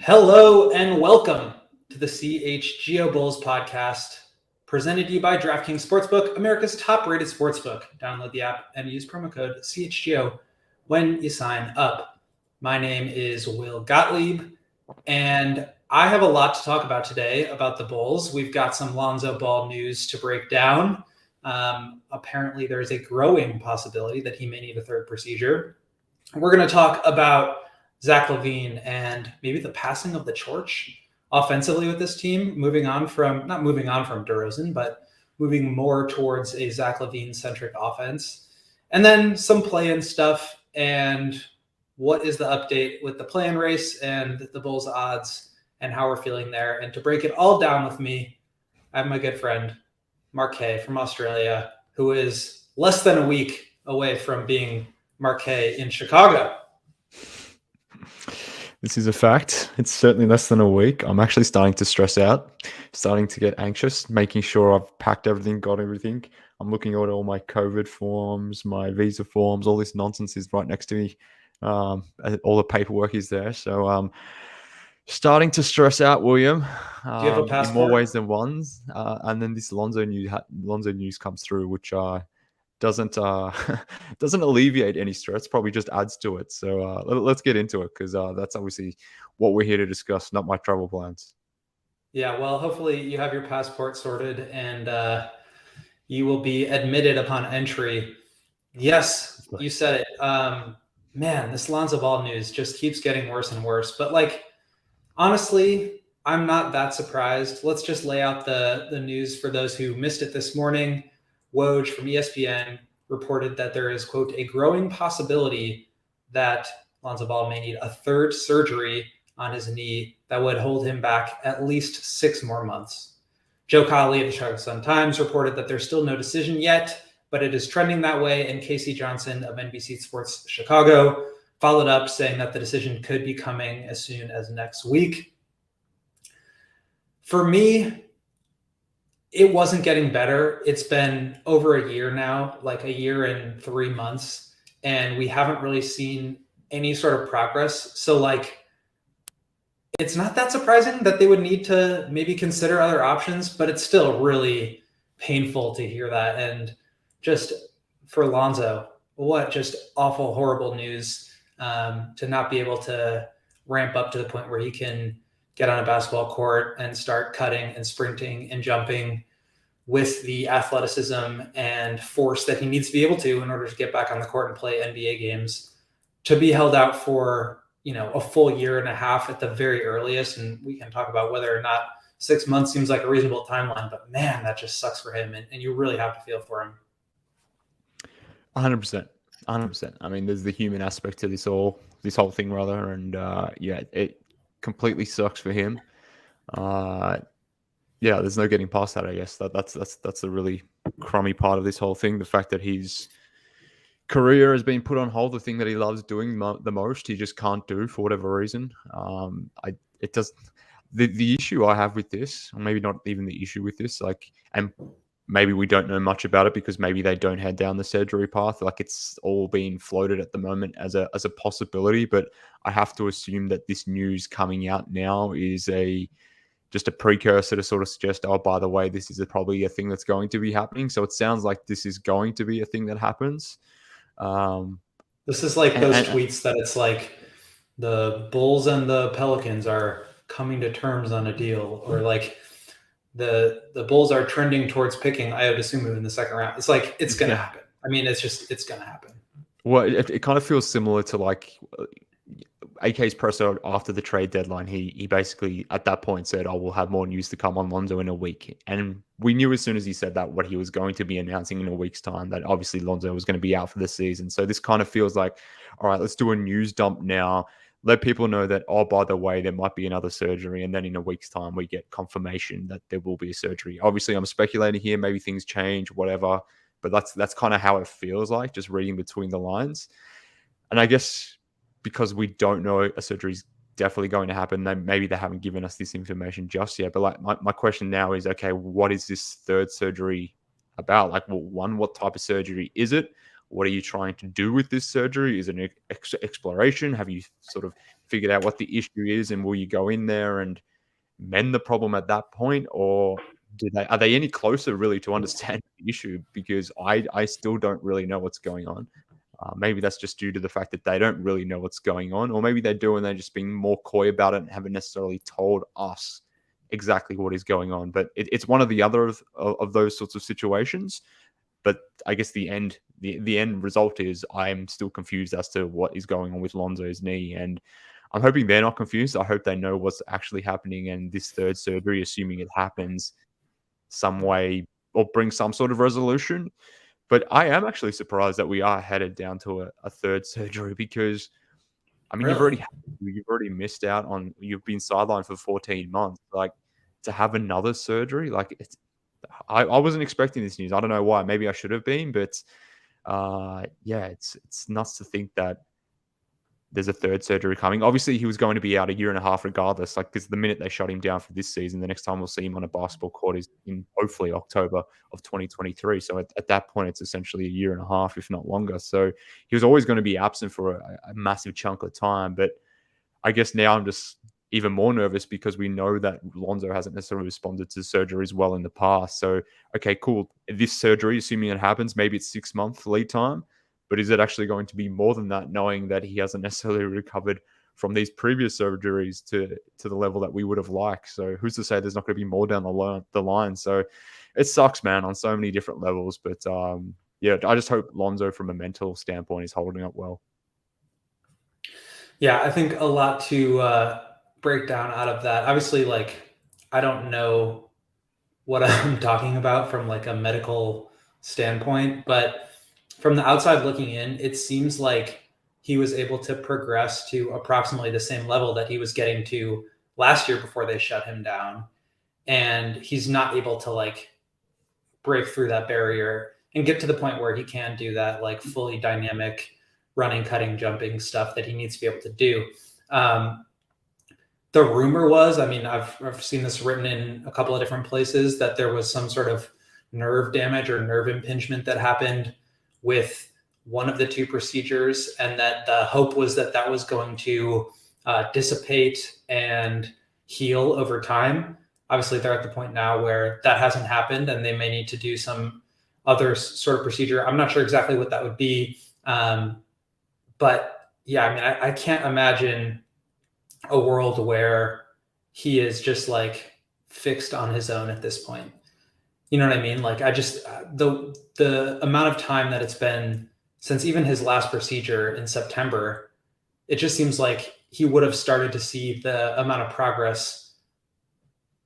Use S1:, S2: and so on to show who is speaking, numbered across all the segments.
S1: Hello and welcome to the CHGO Bulls Podcast, presented to you by DraftKings Sportsbook, America's top-rated sportsbook. Download the app and use promo code CHGO when you sign up. My name is Will Gottlieb, and I have a lot to talk about today about the Bulls. We've got some Lonzo Ball news to break down. Apparently, there's a growing possibility that he may need a third procedure. We're going to talk about Zach LaVine and maybe the passing of the torch offensively with this team, not moving on from DeRozan, but moving more towards a Zach LaVine-centric offense. And then some play-in stuff and what is the update with the play-in race and the Bulls odds and how we're feeling there. And to break it all down with me, I have my good friend, Mark K from Australia, who is less than a week away from being Mark K in Chicago.
S2: This is a fact. It's certainly less than a week. I'm actually starting to stress out, starting to get anxious, making sure I've packed everything, got everything. I'm looking at all my COVID forms, my visa forms, all this nonsense is right next to me. All the paperwork is there. So starting to stress out, William.
S1: Do you have a passport?
S2: In more ways than one. And then this Lonzo news comes through, which doesn't alleviate any stress, probably just adds to it. So let's get into it, because that's obviously what we're here to discuss, not my travel plans.
S1: Yeah, well, hopefully you have your passport sorted and you will be admitted upon entry. Yes, you said it. Man, this Lonzo Ball news just keeps getting worse and worse. But honestly, I'm not that surprised. Let's just lay out the news for those who missed it this morning. Woj from ESPN reported that there is, quote, a growing possibility that Lonzo Ball may need a third surgery on his knee that would hold him back at least 6 more months. Joe Colley of the Chicago Sun-Times reported that there's still no decision yet, but it is trending that way. And Casey Johnson of NBC Sports Chicago followed up saying that the decision could be coming as soon as next week. For me, it wasn't getting better. It's been over a year now, like a year and 3 months, and we haven't really seen any sort of progress. So it's not that surprising that they would need to maybe consider other options, but it's still really painful to hear that. And just for Lonzo, what just awful, horrible news to not be able to ramp up to the point where he can get on a basketball court and start cutting and sprinting and jumping with the athleticism and force that he needs to be able to in order to get back on the court and play NBA games, to be held out for, a full year and a half at the very earliest. And we can talk about whether or not 6 months seems like a reasonable timeline, but man, that just sucks for him. And you really have to feel for him.
S2: 100%. 100%. I mean, there's the human aspect to this whole thing, rather. And it completely sucks for him. There's no getting past that, I guess. That's the really crummy part of this whole thing. The fact that his career has been put on hold, the thing that he loves doing the most, he just can't do for whatever reason. The issue I have with this, or maybe not even the issue with this, and maybe we don't know much about it because maybe they don't head down the surgery path. It's all being floated at the moment as a possibility, but I have to assume that this news coming out now is just a precursor to sort of suggest, oh, by the way, this is probably a thing that's going to be happening. So it sounds like this is going to be a thing that happens.
S1: This is like those tweets that it's like the Bulls and the Pelicans are coming to terms on a deal, or the Bulls are trending towards picking Ayo Dosunmu in the second round. It's like, it's going to happen. I mean, it's going to happen.
S2: Well, it kind of feels similar to AK's presser after the trade deadline. He basically at that point said, "Oh, we'll have more news to come on Lonzo in a week." And we knew as soon as he said that what he was going to be announcing in a week's time, that obviously Lonzo was going to be out for the season. So this kind of feels like, all right, let's do a news dump now. Let people know that, oh, by the way, there might be another surgery. And then in a week's time, we get confirmation that there will be a surgery. Obviously, I'm speculating here. Maybe things change, whatever. But that's kind of how it feels like, just reading between the lines. And I guess because we don't know a surgery is definitely going to happen, maybe they haven't given us this information just yet. But my question now is, okay, what is this third surgery about? What type of surgery is it? What are you trying to do with this surgery? Is it an exploration? Have you sort of figured out what the issue is, and will you go in there and mend the problem at that point, or are they any closer really to understanding the issue? Because I still don't really know what's going on. Maybe that's just due to the fact that they don't really know what's going on, or maybe they do and they're just being more coy about it and haven't necessarily told us exactly what is going on. But it's one or the other of those sorts of situations. But I guess the end result is I'm still confused as to what is going on with Lonzo's knee, and I'm hoping they're not confused. I hope they know what's actually happening, and this third surgery, assuming it happens, some way or bring some sort of resolution. But I am actually surprised that we are headed down to a third surgery, because I mean,
S1: Really?
S2: you've already missed out on, you've been sidelined for 14 months. Like, to have another surgery, like, I wasn't expecting this news. I don't know why. Maybe I should have been, but yeah, it's nuts to think that there's a third surgery coming. Obviously, he was going to be out a year and a half regardless. Like, because the minute they shut him down for this season, the next time we'll see him on a basketball court is in hopefully October of 2023. So at that point, it's essentially a year and a half, if not longer. So he was always going to be absent for a massive chunk of time. But I guess now I'm just even more nervous, because we know that Lonzo hasn't necessarily responded to surgeries well in the past. So, okay, cool. This surgery, assuming it happens, maybe it's 6 month lead time. But is it actually going to be more than that, knowing that he hasn't necessarily recovered from these previous surgeries to the level that we would have liked? So who's to say there's not going to be more down the line? So it sucks, man, on so many different levels. But yeah, I just hope Lonzo, from a mental standpoint, is holding up well.
S1: Yeah, I think a lot to break down out of that. Obviously, like, I don't know what I'm talking about from like a medical standpoint, but from the outside looking in, it seems like he was able to progress to approximately the same level that he was getting to last year before they shut him down. And he's not able to like break through that barrier and get to the point where he can do that like fully dynamic running, cutting, jumping stuff that he needs to be able to do. The rumor was, I mean, I've seen this written in a couple of different places, that there was some sort of nerve damage or nerve impingement that happened with one of the two procedures, and that the hope was that that was going to dissipate and heal over time. Obviously, they're at the point now where that hasn't happened, and they may need to do some other sort of procedure. I'm not sure exactly what that would be. But yeah, I mean, I can't imagine a world where he is just like fixed on his own at this point. You know what I mean? Like, I just, the amount of time that it's been since even his last procedure in September, it just seems like he would have started to see the amount of progress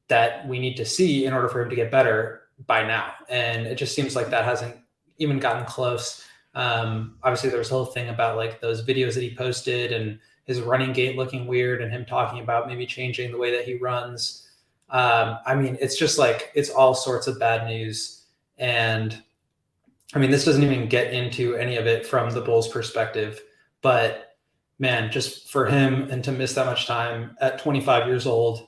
S1: that we need to see in order for him to get better by now. And it just seems like that hasn't even gotten close. Obviously there was a whole thing about like those videos that he posted and his running gait looking weird, and him talking about maybe changing the way that he runs. I mean, it's just like, it's all sorts of bad news. And I mean, this doesn't even get into any of it from the Bulls' perspective, but man, just for him and to miss that much time at 25 years old.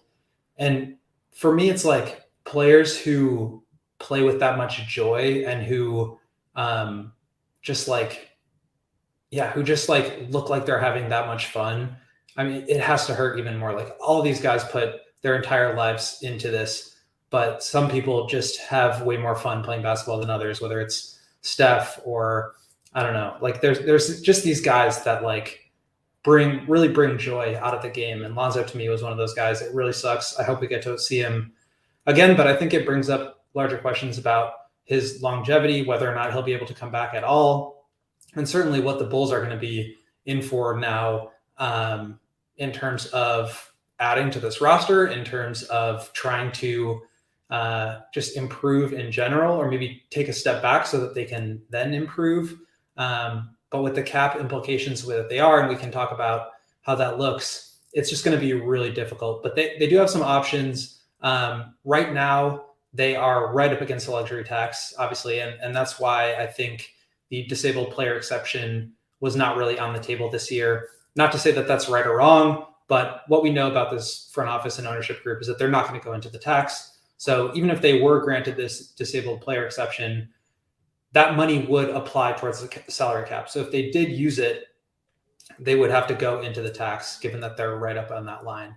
S1: And for me, it's like players who play with that much joy and who just like, yeah, who just like look like they're having that much fun. I mean, it has to hurt even more. Like, all of these guys put their entire lives into this, but some people just have way more fun playing basketball than others, whether it's Steph or I don't know. Like, there's just these guys that like really bring joy out of the game. And Lonzo, to me, was one of those guys. It really sucks. I hope we get to see him again, but I think it brings up larger questions about his longevity, whether or not he'll be able to come back at all, and certainly what the Bulls are going to be in for now, in terms of adding to this roster, in terms of trying to just improve in general, or maybe take a step back so that they can then improve. But with the cap implications the way that they are, and we can talk about how that looks, it's just going to be really difficult. But they do have some options. Right now, they are right up against the luxury tax, obviously, and that's why I think the disabled player exception was not really on the table this year. Not to say that that's right or wrong, but what we know about this front office and ownership group is that they're not going to go into the tax. So even if they were granted this disabled player exception, that money would apply towards the salary cap. So if they did use it, they would have to go into the tax, given that they're right up on that line.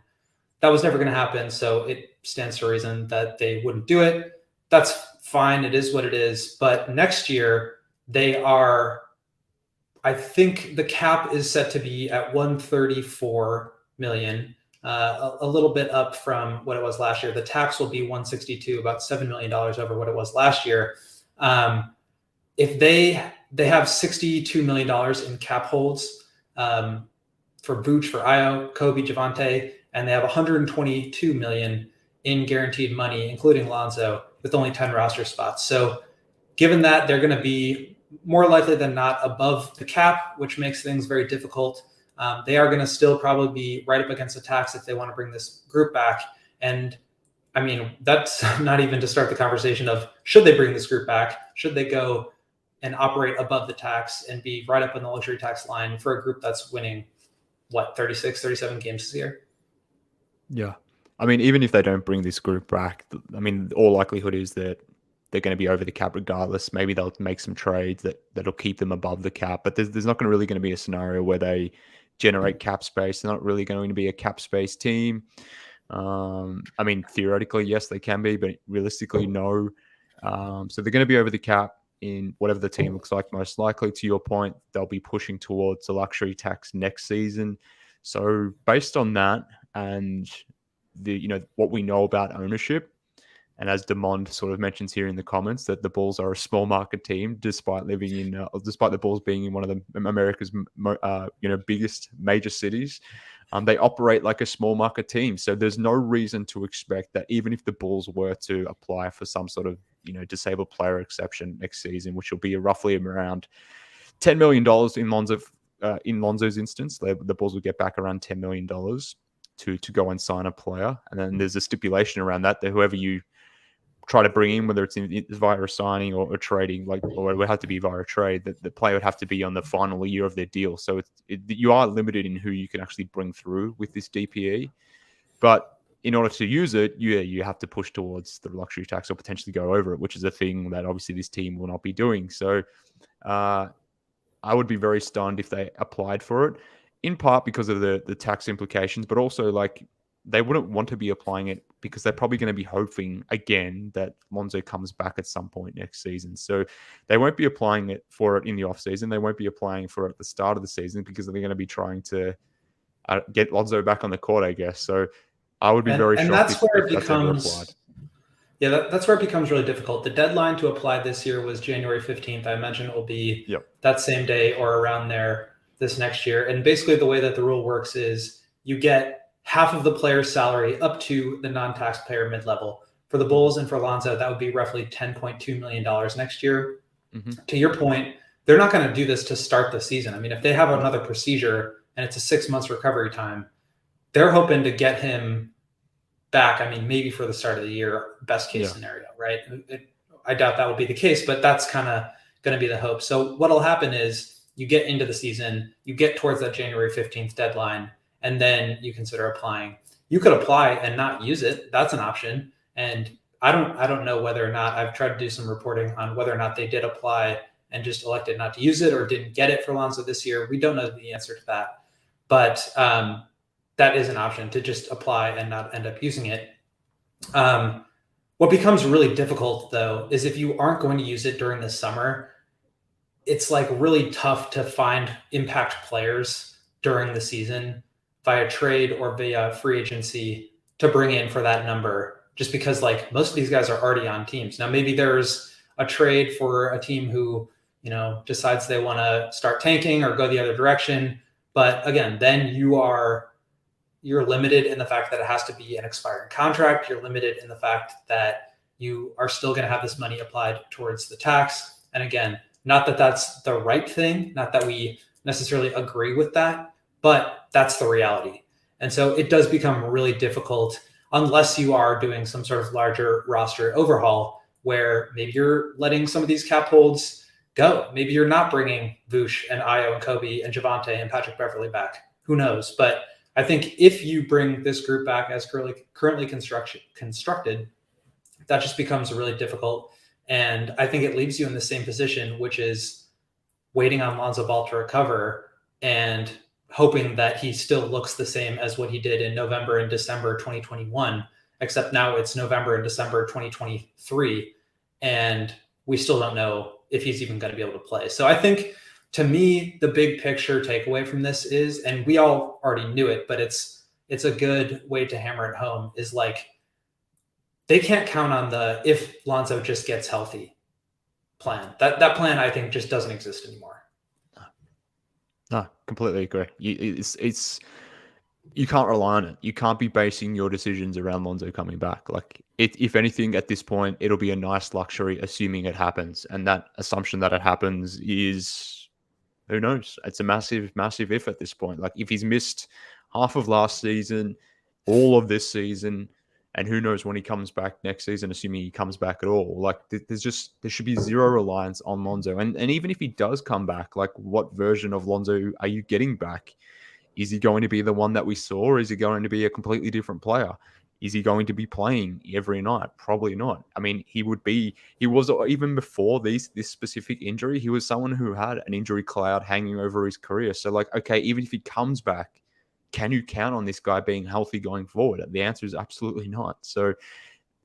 S1: That was never going to happen. So it stands to reason that they wouldn't do it. That's fine. It is what it is. But next year, I think the cap is set to be at 134 million, a little bit up from what it was last year. The tax will be 162, about $7 million over what it was last year. If they have $62 million in cap holds for Vooch, for Ayo, Kobe, Javante, and they have 122 million in guaranteed money, including Lonzo, with only 10 roster spots. So given that, they're going to be more likely than not above the cap, which makes things very difficult. They are going to still probably be right up against the tax if they want to bring this group back. And I mean, that's not even to start the conversation of should they bring this group back? Should they go and operate above the tax and be right up in the luxury tax line for a group that's winning, 36, 37 games this year?
S2: Yeah. I mean, even if they don't bring this group back, I mean, all likelihood is that they're going to be over the cap regardless. Maybe they'll make some trades that'll keep them above the cap, but there's not really going to be a scenario where they generate cap space. They're not really going to be a cap space team. I mean, theoretically, yes, they can be, but realistically, no. So they're going to be over the cap in whatever the team looks like. Most likely, to your point, they'll be pushing towards the luxury tax next season. So based on that and what we know about ownership, and as Demond sort of mentions here in the comments, that the Bulls are a small market team, despite the Bulls being in one of America's biggest major cities. They operate like a small market team. So there's no reason to expect that even if the Bulls were to apply for some sort of disabled player exception next season, which will be roughly around $10 million in Lonzo's instance, the Bulls will get back around $10 million to go and sign a player. And then there's a stipulation around that whoever you try to bring in, whether it's via a signing or trading, or it would have to be via a trade, that the player would have to be on the final year of their deal. So you are limited in who you can actually bring through with this DPE. But in order to use it, you have to push towards the luxury tax or potentially go over it, which is a thing that obviously this team will not be doing. So I would be very stunned if they applied for it, in part because of the tax implications, but also they wouldn't want to be applying it because they're probably going to be hoping again that Lonzo comes back at some point next season. So they won't be applying for it in the off season. They won't be applying for it at the start of the season because they're going to be trying to get Lonzo back on the court, I guess. So I would be very shocked.
S1: And that's where it becomes, that's where it becomes really difficult. The deadline to apply this year was January 15th. I imagine it will be that same day or around there this next year. And basically the way that the rule works is you get half of the player's salary up to the non-taxpayer mid-level. For the Bulls and for Lonzo, that would be roughly $10.2 million next year. Mm-hmm. To your point, they're not going to do this to start the season. I mean, if they have another procedure and it's a 6 months recovery time, they're hoping to get him back. I mean, maybe for the start of the year, best case scenario, right? I doubt that will be the case, but that's kind of going to be the hope. So what'll happen is you get into the season, you get towards that January 15th deadline, and then you consider applying. You could apply and not use it. That's an option. And I don't know whether or not, I've tried to do some reporting on whether or not they did apply and just elected not to use it or didn't get it for Lonzo this year. We don't know the answer to that. But that is an option, to just apply and not end up using it. What becomes really difficult, though, is if you aren't going to use it during the summer, it's really tough to find impact players during the season via trade or via free agency to bring in for that number, just because most of these guys are already on teams. Now, maybe there's a trade for a team who, decides they want to start tanking or go the other direction. But again, then you're limited in the fact that it has to be an expiring contract. You're limited in the fact that you are still going to have this money applied towards the tax. And again, not that that's the right thing, not that we necessarily agree with that, but that's the reality. And so it does become really difficult unless you are doing some sort of larger roster overhaul where maybe you're letting some of these cap holds go. Maybe you're not bringing Vooch and Ayo and Kobe and Javante and Patrick Beverley back. Who knows? But I think if you bring this group back as currently constructed, that just becomes really difficult. And I think it leaves you in the same position, which is waiting on Lonzo Ball to recover and hoping that he still looks the same as what he did in November and December 2021, except now it's November and December 2023, and we still don't know if he's even going to be able to play. So I think, to me, the big picture takeaway from this is, and we all already knew it, but it's a good way to hammer it home, is like, they can't count on the if Lonzo just gets healthy plan. That plan, I think, just doesn't exist anymore.
S2: No, completely agree. You can't rely on it. You can't be basing your decisions around Lonzo coming back. Like, if anything, at this point, it'll be a nice luxury, assuming it happens. And that assumption that it happens is, who knows? It's a massive, massive if at this point. Like, if he's missed half of last season, all of this season, and who knows when he comes back next season, assuming he comes back at all. Like, there should be zero reliance on Lonzo. And even if he does come back, like, what version of Lonzo are you getting back? Is he going to be the one that we saw, or is he going to be a completely different player? Is he going to be playing every night? Probably not. I mean, he was, even before this specific injury, he was someone who had an injury cloud hanging over his career. So, like, okay, even if he comes back, can you count on this guy being healthy going forward? The answer is absolutely not. So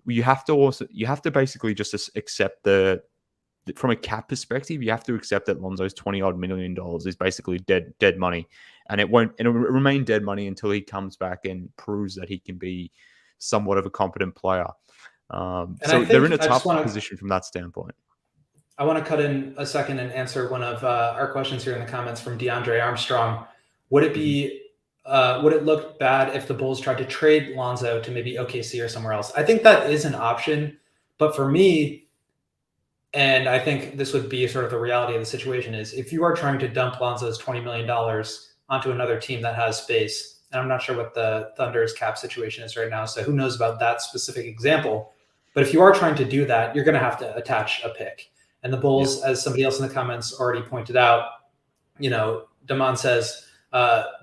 S2: you have to basically just accept from a cap perspective, you have to accept that Lonzo's $20-odd million is basically dead money, and it'll remain dead money until he comes back and proves that he can be somewhat of a competent player. So they're in a tough position from that standpoint.
S1: I want to cut in a second and answer one of our questions here in the comments from DeAndre Armstrong. Would it look bad if the Bulls tried to trade Lonzo to maybe OKC or somewhere else? I think that is an option, but for me, and I think this would be sort of the reality of the situation, is if you are trying to dump Lonzo's $20 million onto another team that has space, and I'm not sure what the Thunder's cap situation is right now, so who knows about that specific example, but if you are trying to do that, you're going to have to attach a pick. And the Bulls, as somebody else in the comments already pointed out, Damon says,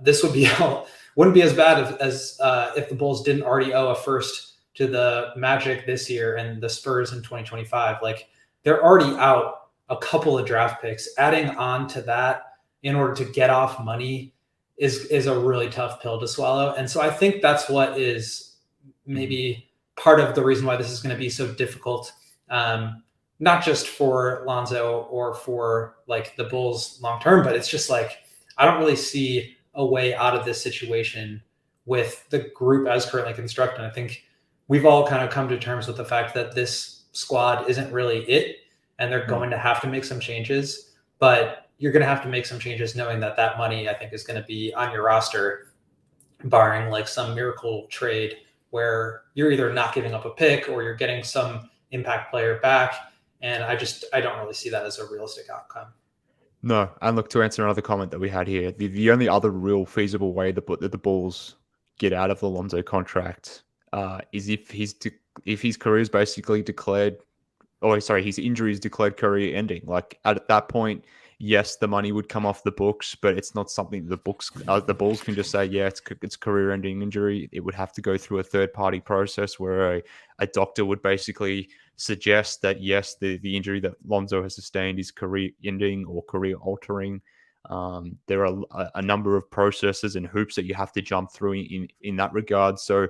S1: this wouldn't be as bad as if the Bulls didn't already owe a first to the Magic this year and the Spurs in 2025. Like, they're already out a couple of draft picks. Adding on to that in order to get off money is a really tough pill to swallow. And so I think that's what is maybe part of the reason why this is going to be so difficult, not just for Lonzo or for like the Bulls long term, but it's just like, I don't really see a way out of this situation with the group as currently constructed. I think we've all kind of come to terms with the fact that this squad isn't really it, and they're going to have to make some changes, but you're going to have to make some changes knowing that money, I think, is going to be on your roster, barring like some miracle trade where you're either not giving up a pick or you're getting some impact player back. And I don't really see that as a realistic outcome.
S2: No, and look, to answer another comment that we had here, the only other real feasible way that the Bulls get out of the Lonzo contract is if his career is basically declared, his injury is declared career ending. Like, at that point, yes, the money would come off the books, but it's not something the Bulls can just say, yeah, it's career ending injury. It would have to go through a third party process where a doctor would basically suggest that, yes, the injury that Lonzo has sustained is career ending or career altering. There are a number of processes and hoops that you have to jump through in that regard. So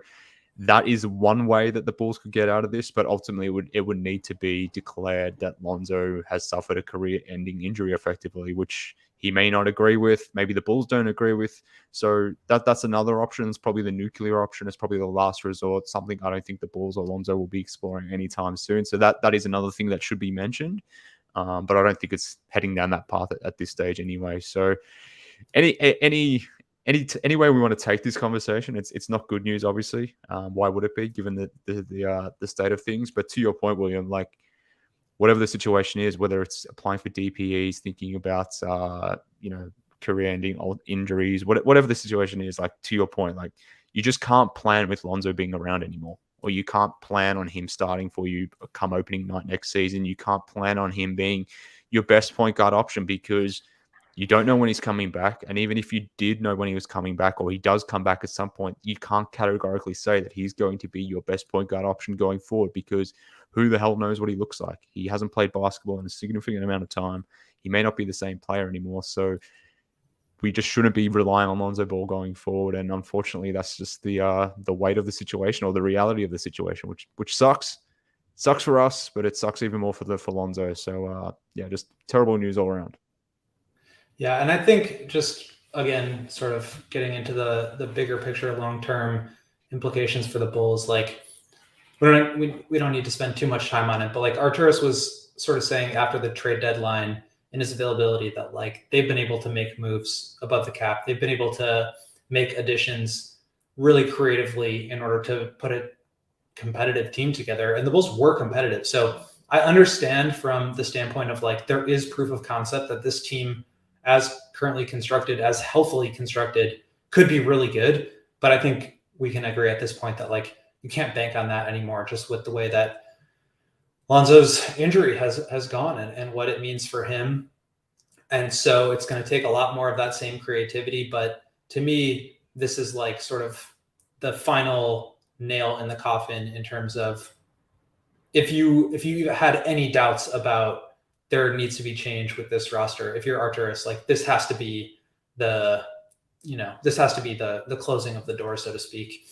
S2: that is one way that the Bulls could get out of this, but ultimately it would need to be declared that Lonzo has suffered a career-ending injury effectively, which he may not agree with. Maybe the Bulls don't agree with. So that's another option. It's probably the nuclear option. It's probably the last resort, something I don't think the Bulls or Lonzo will be exploring anytime soon. So that is another thing that should be mentioned, but I don't think it's heading down that path at this stage anyway. So any way we want to take this conversation, it's not good news, obviously. Why would it be, given the state of things? But to your point, William, like, whatever the situation is, whether it's applying for DPEs, thinking about career-ending injuries, whatever the situation is, like, to your point, like, you just can't plan with Lonzo being around anymore, or you can't plan on him starting for you come opening night next season. You can't plan on him being your best point guard option, because You don't know when he's coming back. And even if you did know when he was coming back, or he does come back at some point, you can't categorically say that he's going to be your best point guard option going forward, because who the hell knows what he looks like? He hasn't played basketball in a significant amount of time. He may not be the same player anymore. So we just shouldn't be relying on Lonzo Ball going forward. And unfortunately, that's just the weight of the situation, or the reality of the situation, which sucks. Sucks for us, but it sucks even more for Lonzo. So yeah, just terrible news all around.
S1: Yeah, and I think just, again, sort of getting into the bigger picture, long-term implications for the Bulls, like we don't need to spend too much time on it, but like Arturas was sort of saying after the trade deadline in his availability that like they've been able to make moves above the cap. They've been able to make additions really creatively in order to put a competitive team together, and the Bulls were competitive. So I understand from the standpoint of like there is proof of concept that this team, as currently constructed, as healthily constructed, could be really good. But I think we can agree at this point that like you can't bank on that anymore, just with the way that Lonzo's injury has gone and what it means for him. And so it's going to take a lot more of that same creativity. But to me, this is like sort of the final nail in the coffin in terms of if you had any doubts about there needs to be change with this roster, if you're Arturas, like this has to be the closing of the door, so to speak.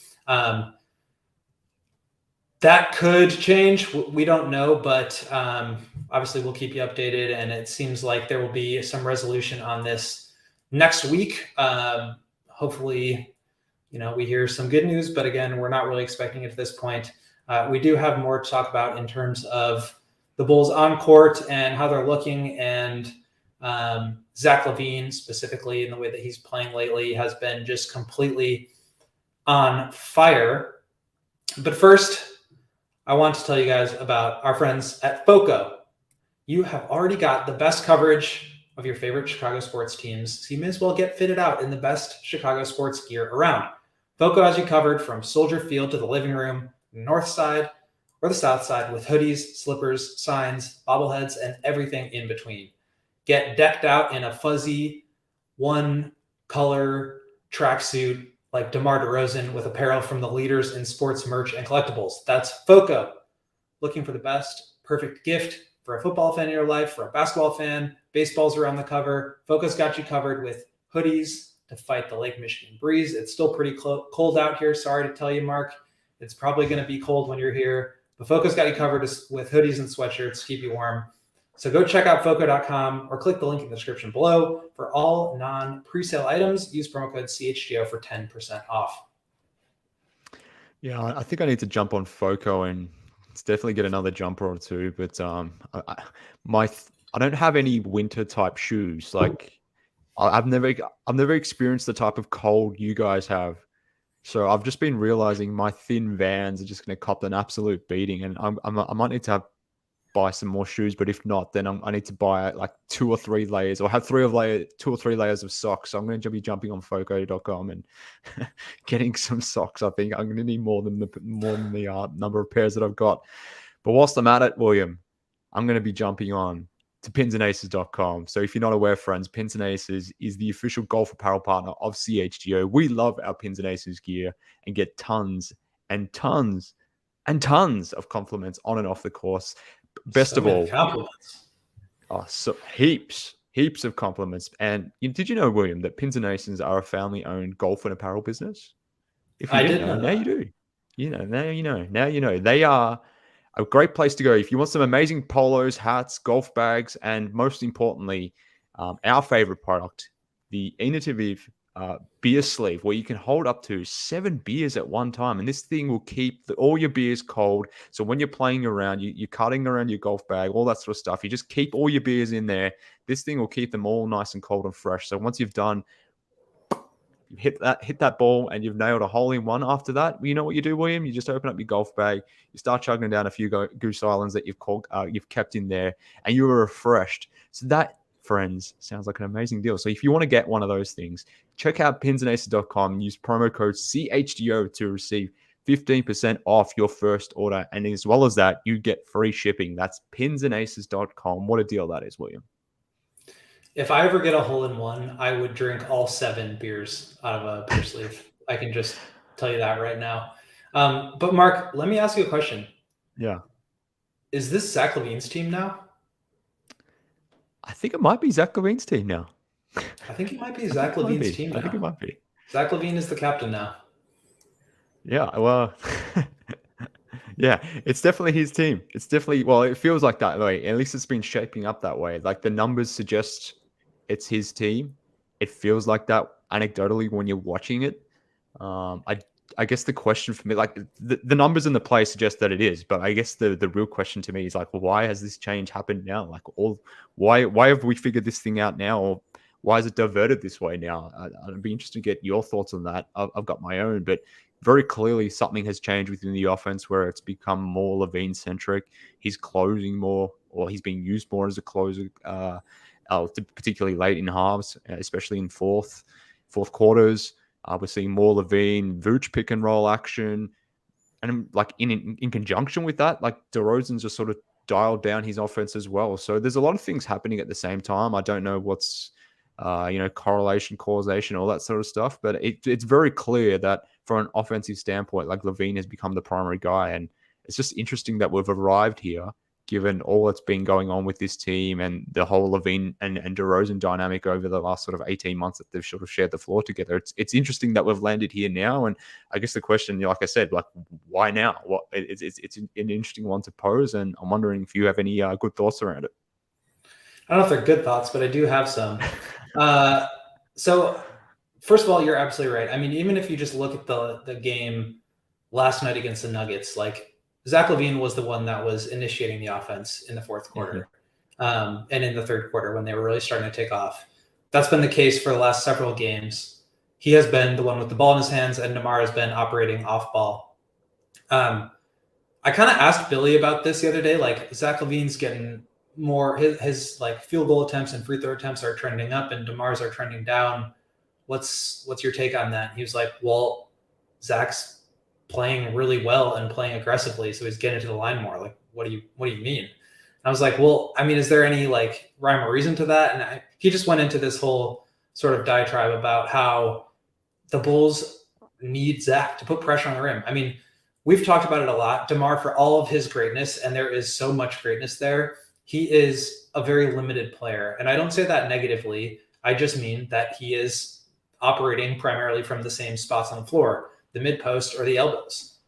S1: That could change. We don't know, but obviously we'll keep you updated. And it seems like there will be some resolution on this next week. Hopefully, we hear some good news, but again, we're not really expecting it at this point. We do have more to talk about in terms of the Bulls on court and how they're looking. And Zach LaVine, specifically in the way that he's playing lately, has been just completely on fire. But first, I want to tell you guys about our friends at FOCO. You have already got the best coverage of your favorite Chicago sports teams, so you may as well get fitted out in the best Chicago sports gear around. FOCO has you covered from Soldier Field to the living room, north side or the south side, with hoodies, slippers, signs, bobbleheads, and everything in between. Get decked out in a fuzzy, one-color tracksuit like DeMar DeRozan with apparel from the leaders in sports merch and collectibles. That's FOCO. Looking for the best, perfect gift for a football fan in your life, for a basketball fan, baseball's around the cover. FOCO's got you covered with hoodies to fight the Lake Michigan breeze. It's still pretty cold out here. Sorry to tell you, Mark. It's probably going to be cold when you're here. But FOCO's got you covered with hoodies and sweatshirts to keep you warm. So go check out FOCO.com or click the link in the description below. For all non-presale items, use promo code CHGO for 10% off.
S2: Yeah, I think I need to jump on FOCO and definitely get another jumper or two. But I don't have any winter type shoes. Like I've never experienced the type of cold you guys have. So I've just been realizing my thin Vans are just going to cop an absolute beating, and I might need to buy some more shoes. But if not, then I need to buy like 2 or 3 layers, or have 2 or 3 layers of socks. So I'm going to be jumping on FOCO.com and getting some socks. I think I'm going to need more than the number of pairs that I've got. But whilst I'm at it, William, I'm going to be jumping on to pinsandaces.com. So if you're not aware, friends, Pins and Aces is the official golf apparel partner of CHGO. We love our Pins and Aces gear and get tons and tons and tons of compliments on and off the course. Best of all,
S1: compliments.
S2: So heaps of compliments. And did you know, William, that Pins and Aces are a family-owned golf and apparel business? If you didn't know, now you do. Now you know. They are a great place to go if you want some amazing polos, hats, golf bags, and most importantly, our favorite product, the innovative beer sleeve, where you can hold up to 7 beers at one time. And this thing will keep all your beers cold. So when you're playing around, you're cutting around your golf bag, all that sort of stuff. You just keep all your beers in there. This thing will keep them all nice and cold and fresh. So once you've done, you hit that ball and you've nailed a hole in one after that, you know what you do, William? You just open up your golf bag, you start chugging down a few Goose Islands that you've kept in there, and you are refreshed. So that, friends, sounds like an amazing deal. So if you want to get one of those things, check out pinsandaces.com and use promo code CHGO to receive 15% off your first order. And as well as that, you get free shipping. That's pinsandaces.com. What a deal that is, William.
S1: If I ever get a hole-in-one, I would drink all 7 beers out of a beer sleeve. I can just tell you that right now. But Mark, let me ask you a question.
S2: Yeah.
S1: Is this Zach LaVine's team now?
S2: I think it might be Zach LaVine's team now.
S1: I think it might be Zach LaVine's team now.
S2: I think it might be.
S1: Zach LaVine is the captain now.
S2: Yeah, well, yeah, it's definitely his team. It's definitely, well, it feels like that way. At least it's been shaping up that way. Like the numbers suggest it's his team. It feels like that anecdotally when you're watching it. I guess the question for me, like the numbers in the play suggest that it is, but I guess the real question to me is like, well, why has this change happened now? Like, why have we figured this thing out now, or why is it diverted this way now? I'd be interested to get your thoughts on that. I've got my own, but very clearly something has changed within the offense where it's become more LaVine centric. He's closing more, or he's being used more as a closer, particularly late in halves, especially in fourth quarters. We're seeing more LaVine, Vooch pick and roll action. And like in conjunction with that, like DeRozan's just sort of dialed down his offense as well. So there's a lot of things happening at the same time. I don't know what's, correlation, causation, all that sort of stuff. But it's very clear that from an offensive standpoint, like LaVine has become the primary guy. And it's just interesting that we've arrived here, given all that's been going on with this team and the whole LaVine and DeRozan dynamic over the last sort of 18 months that they've sort of shared the floor together. It's interesting that we've landed here now. And I guess the question, like I said, like, why now? It's an interesting one to pose. And I'm wondering if you have any good thoughts around it.
S1: I don't know if they're good thoughts, but I do have some. So first of all, you're absolutely right. I mean, even if you just look at the game last night against the Nuggets, like Zach LaVine was the one that was initiating the offense in the fourth quarter, and in the third quarter when they were really starting to take off. That's been the case for the last several games. He has been the one with the ball in his hands, and DeMar has been operating off ball. I kind of asked Billy about this the other day. Like Zach LaVine's getting more, his like field goal attempts and free throw attempts are trending up, and DeMar's are trending down. What's your take on that? He was like, well, Zach's playing really well and playing aggressively, so he's getting to the line more. Like, what do you mean? And I was like, well, I mean, is there any like rhyme or reason to that? And he just went into this whole sort of diatribe about how the Bulls need Zach to put pressure on the rim. I mean, we've talked about it a lot. DeMar, for all of his greatness, and there is so much greatness there, he is a very limited player. And I don't say that negatively. I just mean that he is operating primarily from the same spots on the floor, the mid post or the elbows.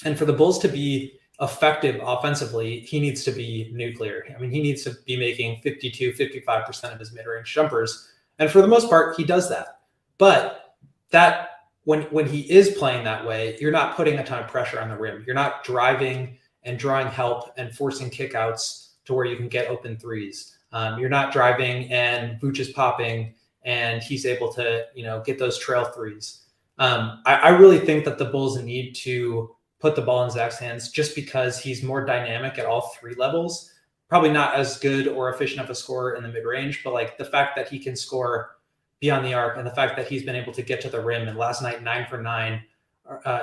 S1: And for the Bulls to be effective offensively, he needs to be nuclear. I mean, he needs to be making 52, 55% of his mid-range jumpers. And for the most part, he does that. But that when he is playing that way, you're not putting a ton of pressure on the rim. You're not driving and drawing help and forcing kickouts to where you can get open threes. You're not driving and Vooch is popping and he's able to, get those trail threes. I really think that the Bulls need to put the ball in Zach's hands just because he's more dynamic at all three levels. Probably not as good or efficient of a scorer in the mid-range, but like the fact that he can score beyond the arc and the fact that he's been able to get to the rim, and last night 9 for 9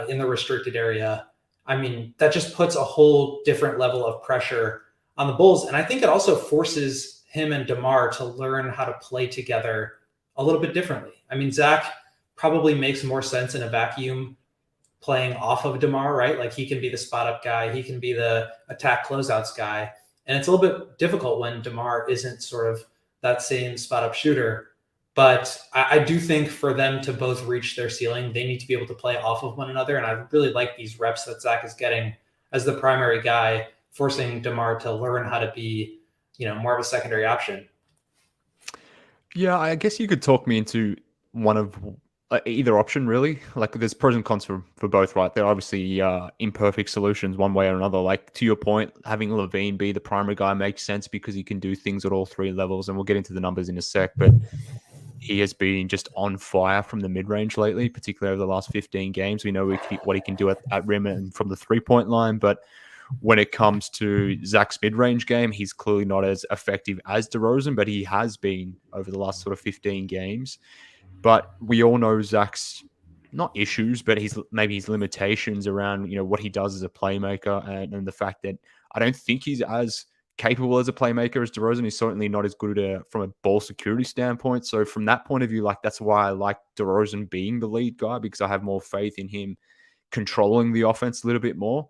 S1: in the restricted area. I mean, that just puts a whole different level of pressure on the Bulls. And I think it also forces him and DeMar to learn how to play together a little bit differently. I mean, Zach probably makes more sense in a vacuum playing off of DeMar, right? Like he can be the spot up guy. He can be the attack closeouts guy. And it's a little bit difficult when DeMar isn't sort of that same spot up shooter. But I do think for them to both reach their ceiling, they need to be able to play off of one another. And I really like these reps that Zach is getting as the primary guy, forcing DeMar to learn how to be, more of a secondary option.
S2: Yeah, I guess you could talk me into one of either option, really. Like there's pros and cons for both, right? They're obviously imperfect solutions one way or another. Like to your point, having LaVine be the primary guy makes sense because he can do things at all three levels, and we'll get into the numbers in a sec, but he has been just on fire from the mid-range lately, particularly over the last 15 games. We know what he can do at rim and from the three-point line, but when it comes to Zach's mid-range game, he's clearly not as effective as DeRozan, but he has been over the last sort of 15 games. But we all know Zach's not issues, but maybe his limitations around what he does as a playmaker, and the fact that I don't think he's as capable as a playmaker as DeRozan. He's certainly not as good from a ball security standpoint. So from that point of view, like that's why I like DeRozan being the lead guy, because I have more faith in him controlling the offense a little bit more.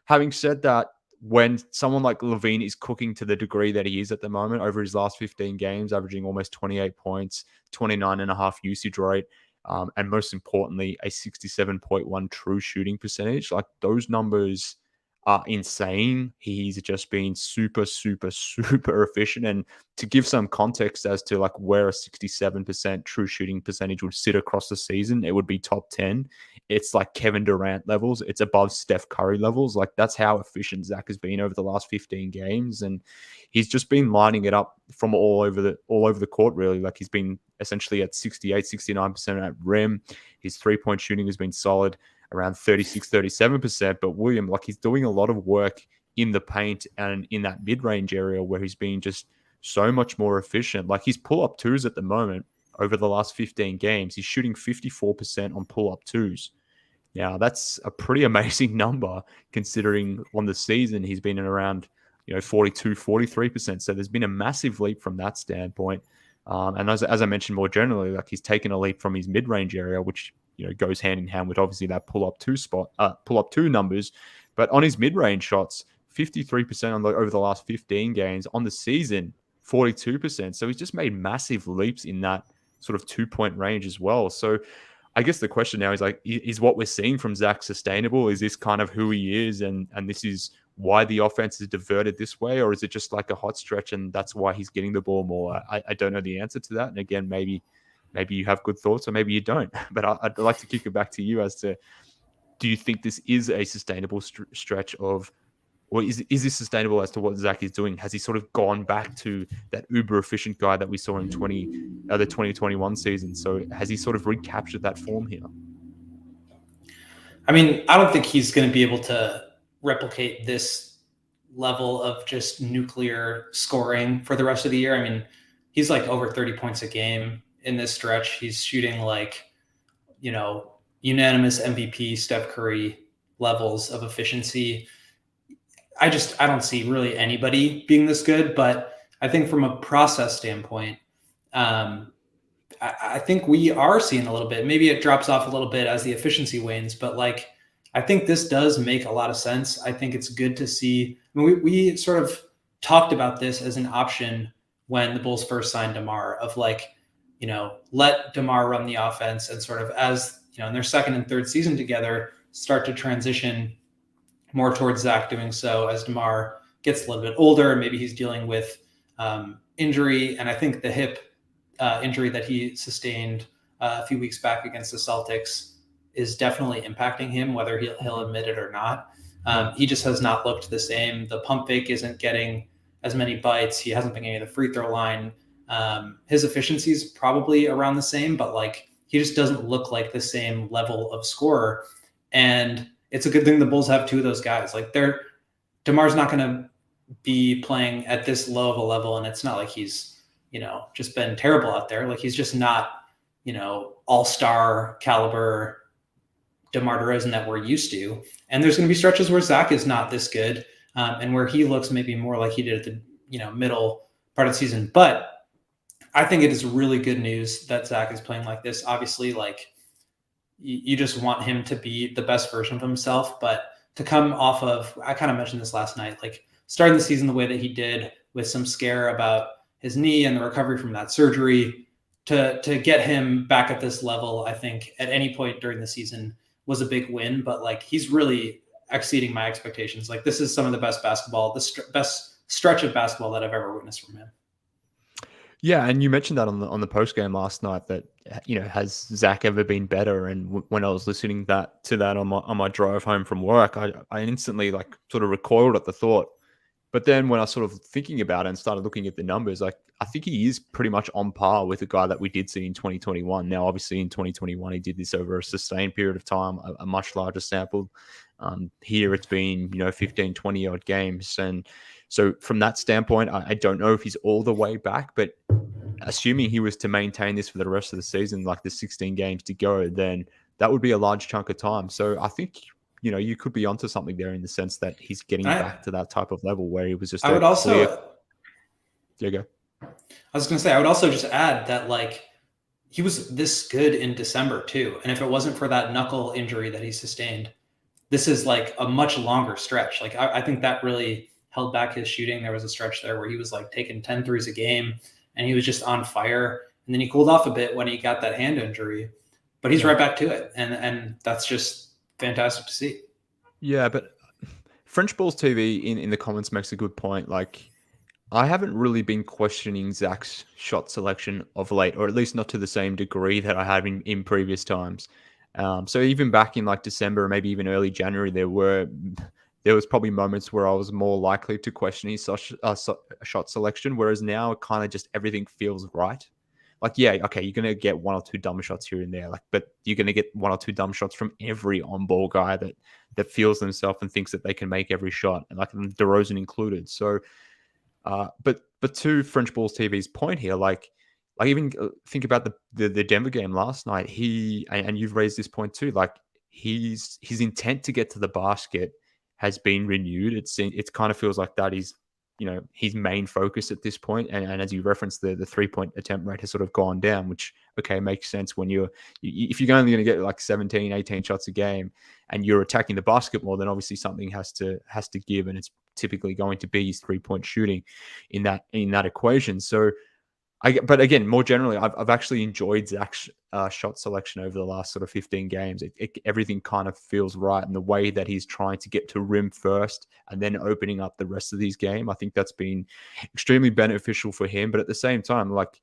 S2: Having said that, when someone like LaVine is cooking to the degree that he is at the moment over his last 15 games, averaging almost 28 points, 29.5 usage rate, and most importantly, a 67.1 true shooting percentage, like those numbers are insane. He's just been super, super, super efficient. And to give some context as to like where a 67% true shooting percentage would sit across the season, it would be top 10. It's like Kevin Durant levels. It's above Steph Curry levels. Like that's how efficient Zach has been over the last 15 games. And he's just been lining it up from all over the court, really. Like he's been essentially at 68, 69% at rim. His 3-point shooting has been solid, around 36, 37%. But William, like he's doing a lot of work in the paint and in that mid-range area where he's been just so much more efficient. Like his pull-up twos at the moment over the last 15 games, he's shooting 54% on pull-up twos. Now, that's a pretty amazing number considering on the season he's been in around 42, 43%. So there's been a massive leap from that standpoint. And as I mentioned more generally, like he's taken a leap from his mid-range area, which goes hand in hand with obviously that pull-up two numbers. But on his mid-range shots, 53% over the last 15 games. On the season, 42%. So he's just made massive leaps in that sort of 2-point range as well. So I guess the question now is like, is what we're seeing from Zach sustainable? Is this kind of who he is, and this is why the offense is diverted this way, or is it just like a hot stretch and that's why he's getting the ball more? I don't know the answer to that. And again, maybe you have good thoughts or maybe you don't. But I'd like to kick it back to you as to, do you think this is a sustainable stretch of, or is this sustainable as to what Zach is doing? Has he sort of gone back to that uber efficient guy that we saw in the 2021 season? So has he sort of recaptured that form here?
S1: I mean, I don't think he's going to be able to replicate this level of just nuclear scoring for the rest of the year. I mean, he's like over 30 points a game in this stretch. He's shooting like, unanimous MVP Steph Curry levels of efficiency. I don't see really anybody being this good, but I think from a process standpoint, I think we are seeing a little bit. Maybe it drops off a little bit as the efficiency wanes, but like I think this does make a lot of sense. I think it's good to see. I mean, we sort of talked about this as an option when the Bulls first signed DeMar, of like, let DeMar run the offense and sort of as in their second and third season together, start to transition more towards Zach doing so as DeMar gets a little bit older. Maybe he's dealing with injury. And I think the hip injury that he sustained a few weeks back against the Celtics is definitely impacting him, whether he'll admit it or not. He just has not looked the same. The pump fake isn't getting as many bites. He hasn't been getting the free throw line. His efficiency is probably around the same, but like he just doesn't look like the same level of scorer. And it's a good thing the Bulls have two of those guys. Like DeMar's not going to be playing at this low of a level. And it's not like he's, just been terrible out there. Like he's just not, all-star caliber DeMar DeRozan that we're used to. And there's going to be stretches where Zach is not this good and where he looks maybe more like he did at the, middle part of the season. But I think it is really good news that Zach is playing like this. Obviously, like, you just want him to be the best version of himself, but to come off of, I kind of mentioned this last night, like starting the season the way that he did with some scare about his knee and the recovery from that surgery, to get him back at this level, I think at any point during the season was a big win, but like he's really exceeding my expectations. Like this is some of the best basketball, best stretch of basketball that I've ever witnessed from him.
S2: Yeah, and you mentioned that on the post game last night that has Zach ever been better? And when I was listening to that on my drive home from work, I instantly like sort of recoiled at the thought. But then when I was sort of thinking about it and started looking at the numbers, like I think he is pretty much on par with the guy that we did see in 2021. Now, obviously in 2021, he did this over a sustained period of time, a much larger sample. Here it's been, 15, 20 odd games. And so from that standpoint, I don't know if he's all the way back, but assuming he was to maintain this for the rest of the season, like the 16 games to go, then that would be a large chunk of time. So I think you could be onto something there in the sense that he's getting back to that type of level where he was just
S1: I would also
S2: go.
S1: I was going to say, I would also just add that like he was this good in December too. And if it wasn't for that knuckle injury that he sustained, this is like a much longer stretch. Like I think that really held back his shooting. There was a stretch there where he was like taking 10 threes a game and he was just on fire. And then he cooled off a bit when he got that hand injury, but he's right back to it. And that's just fantastic to see.
S2: Yeah, but French Balls TV in the comments makes a good point. Like, I haven't really been questioning Zach's shot selection of late, or at least not to the same degree that I have in previous times. So even back in like December, or maybe even early January, there was probably moments where I was more likely to question his shot selection, whereas now kind of just everything feels right. Like, yeah, okay, you're gonna get one or two dumb shots here and there, like, but you're gonna get one or two dumb shots from every on-ball guy that feels themselves and thinks that they can make every shot, and like DeRozan included. So, but to French Balls TV's point here, like even think about the Denver game last night. And you've raised this point too. Like his intent to get to the basket has been renewed. It kind of feels like that is his main focus at this point. And as you referenced, the 3-point attempt rate has sort of gone down, which makes sense when if you're only going to get like 17, 18 shots a game and you're attacking the basket more, then obviously something has to give, and it's typically going to be his 3-point shooting in that equation. So but again, more generally, I've actually enjoyed Zach's shot selection over the last sort of 15 games. Everything kind of feels right, and the way that he's trying to get to rim first and then opening up the rest of these game, I think that's been extremely beneficial for him. But at the same time, like